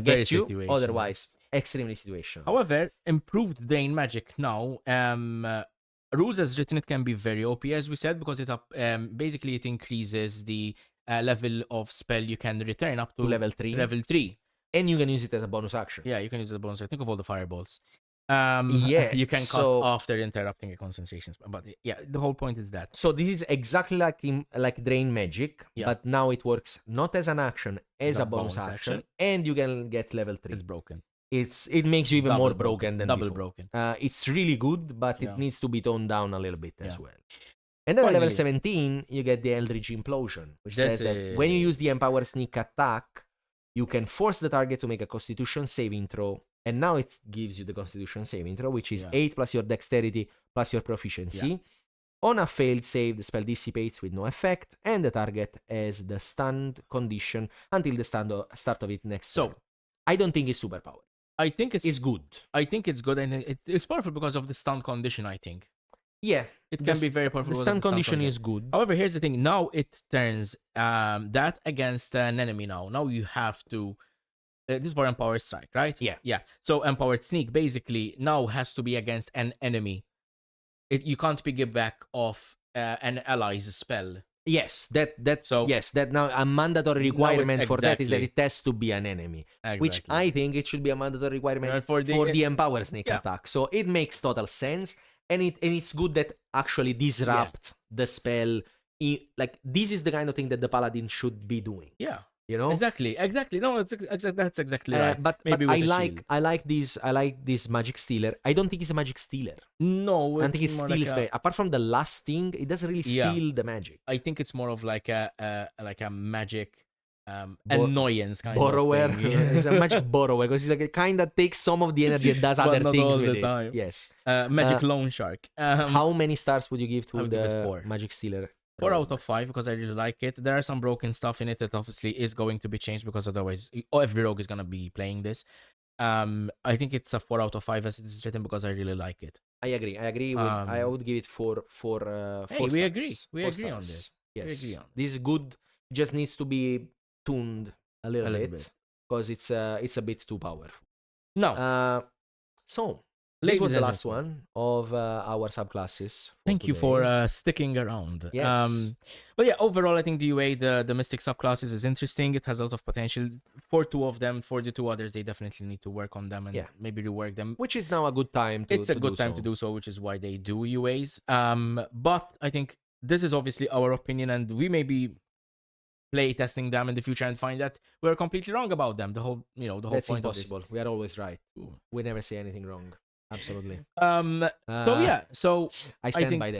Speaker 1: get you. Situation. Otherwise, extremely situational.
Speaker 2: However, improved drain magic now. Rules as written, it can be very OP, as we said, because it basically it increases the level of spell you can return up to
Speaker 1: level 3.
Speaker 2: Level 3.
Speaker 1: And you can use it as a bonus action.
Speaker 2: Yeah, you can use it as a bonus action. Think of all the fireballs. You can cast after interrupting a concentration spell. But yeah, the whole point is that.
Speaker 1: So this is exactly like drain magic, but now it works not as an action, as a bonus action, and you can get level 3.
Speaker 2: It's broken.
Speaker 1: It makes you even more broken than
Speaker 2: double
Speaker 1: before.
Speaker 2: Broken.
Speaker 1: It's really good, but it needs to be toned down a little bit as well. And then at level 17, you get the Eldritch Implosion, which says that when you use the Empower Sneak attack, you can force the target to make a Constitution saving throw. And now it gives you the Constitution saving throw, which is 8 plus your Dexterity plus your Proficiency. On a failed save, the spell dissipates with no effect, and the target has the stunned condition until the start of its next turn. I don't think it's super powered.
Speaker 2: I think it's
Speaker 1: good.
Speaker 2: I think it's good, and it's powerful because of the stun condition, I think.
Speaker 1: Yeah.
Speaker 2: It can be very powerful.
Speaker 1: The stun condition is good.
Speaker 2: However, here's the thing. Now it turns that against an enemy now. Now you have to... this is for Empowered Strike, right? Yeah. So Empowered Sneak basically now has to be against an enemy. You can't piggyback off an ally's spell.
Speaker 1: Yes, that now a mandatory requirement for that is that it has to be an enemy, which I think it should be a mandatory requirement for the Empower Sneak attack. So it makes total sense, and it's good that actually disrupt the spell. Like this is the kind of thing that the Paladin should be doing.
Speaker 2: Yeah.
Speaker 1: You know?
Speaker 2: Exactly. No, that's exactly right.
Speaker 1: But I like this Magic Stealer. I don't think it's a Magic Stealer.
Speaker 2: No,
Speaker 1: I don't think it steals apart from the last thing, it doesn't really steal the magic.
Speaker 2: I think it's more of like a magic annoyance kind
Speaker 1: borrower.
Speaker 2: of thing.
Speaker 1: It's a magic borrower because it kind of takes some of the energy and does other things with it. Time. Yes.
Speaker 2: Magic loan shark.
Speaker 1: How many stars would you give to the
Speaker 2: give 4.
Speaker 1: Magic Stealer?
Speaker 2: 4 out of 5 because I really like it. There are some broken stuff in it that obviously is going to be changed because otherwise every rogue is going to be playing this. I think it's a 4 out of 5 as it is written because I really like it.
Speaker 1: I agree. I would give it four
Speaker 2: we
Speaker 1: stars.
Speaker 2: agree. We
Speaker 1: 4
Speaker 2: agree on
Speaker 1: stars.
Speaker 2: this.
Speaker 1: Yes.
Speaker 2: We agree on
Speaker 1: This is good. Just needs to be tuned a little bit because it's a bit too powerful.
Speaker 2: No.
Speaker 1: So this was the last one of our subclasses.
Speaker 2: Thank you for sticking around.
Speaker 1: Yes.
Speaker 2: But yeah, overall, I think the UA, the Mystic subclasses is interesting. It has a lot of potential for 2 of them. For the 2 others, they definitely need to work on them and maybe rework them.
Speaker 1: Which is now a good time to
Speaker 2: It's a good time to do so, which is why they do UAs. But I think this is obviously our opinion, and we may be play testing them in the future and find that we're completely wrong about them. The whole
Speaker 1: That's
Speaker 2: point
Speaker 1: impossible.
Speaker 2: of this.
Speaker 1: We are always right. We never say anything wrong. Absolutely.
Speaker 2: So
Speaker 1: I stand by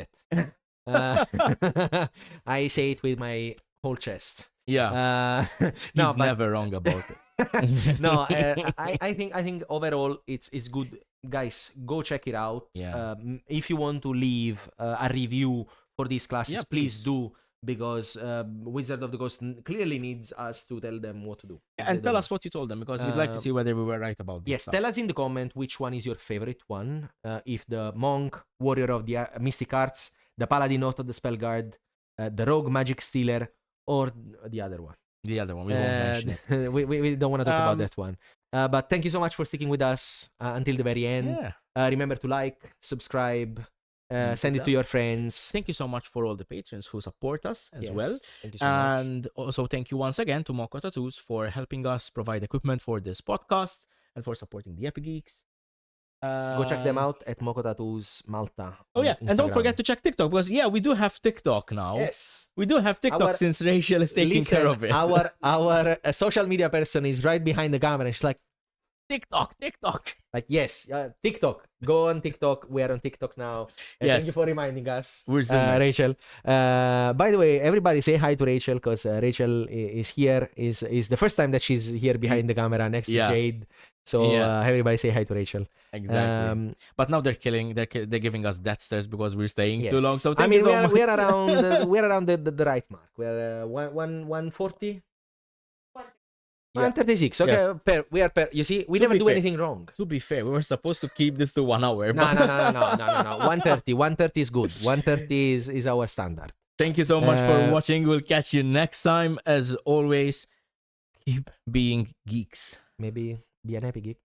Speaker 1: that. I say it with my whole chest.
Speaker 2: Yeah. He's never wrong about it.
Speaker 1: No, I think overall it's good. Guys, go check it out.
Speaker 2: Yeah.
Speaker 1: If you want to leave a review for these classes, please do. Because Wizard of the Coast clearly needs us to tell them what to do.
Speaker 2: And tell us what you told them, because we'd like to see whether we were right about this.
Speaker 1: Yes, tell us in the comment which one is your favorite one. If the Monk, Warrior of the Mystic Arts, the Paladin of the Spellguard, the Rogue Magic Stealer, or the other one.
Speaker 2: The other one, we won't mention it.
Speaker 1: We don't want to talk about that one. But thank you so much for sticking with us until the very end.
Speaker 2: Yeah.
Speaker 1: Remember to like, subscribe, send it to your friends.
Speaker 2: Thank you so much for all the patrons who support us as well.
Speaker 1: Thank you so much.
Speaker 2: And also thank you once again to Moko Tattoos for helping us provide equipment for this podcast and for supporting the Epic Geeks.
Speaker 1: Go check them out at Moko Tattoos Malta.
Speaker 2: Oh yeah, and don't forget to check TikTok, because we do have TikTok now.
Speaker 1: Yes,
Speaker 2: we do have TikTok since Rachel is taking care of it.
Speaker 1: Our social media person is right behind the camera, and she's like,
Speaker 2: TikTok.
Speaker 1: Like, yes, TikTok. Go on TikTok. We are on TikTok now. And thank you for reminding us, Rachel. By the way, everybody say hi to Rachel, because Rachel is here. Is the first time that she's here behind the camera next to Jade. So everybody say hi to Rachel.
Speaker 2: Exactly. But now they're giving us death stares because we're staying too long. So
Speaker 1: I mean, we're around the right mark. We're 140. 136. Okay, we are you see, we never do anything wrong.
Speaker 2: To be fair, we were supposed to keep this to 1 hour.
Speaker 1: No. 130. 130 is good. 130 is our standard.
Speaker 2: Thank you so much for watching. We'll catch you next time. As always, keep being geeks.
Speaker 1: Maybe be an epic geek.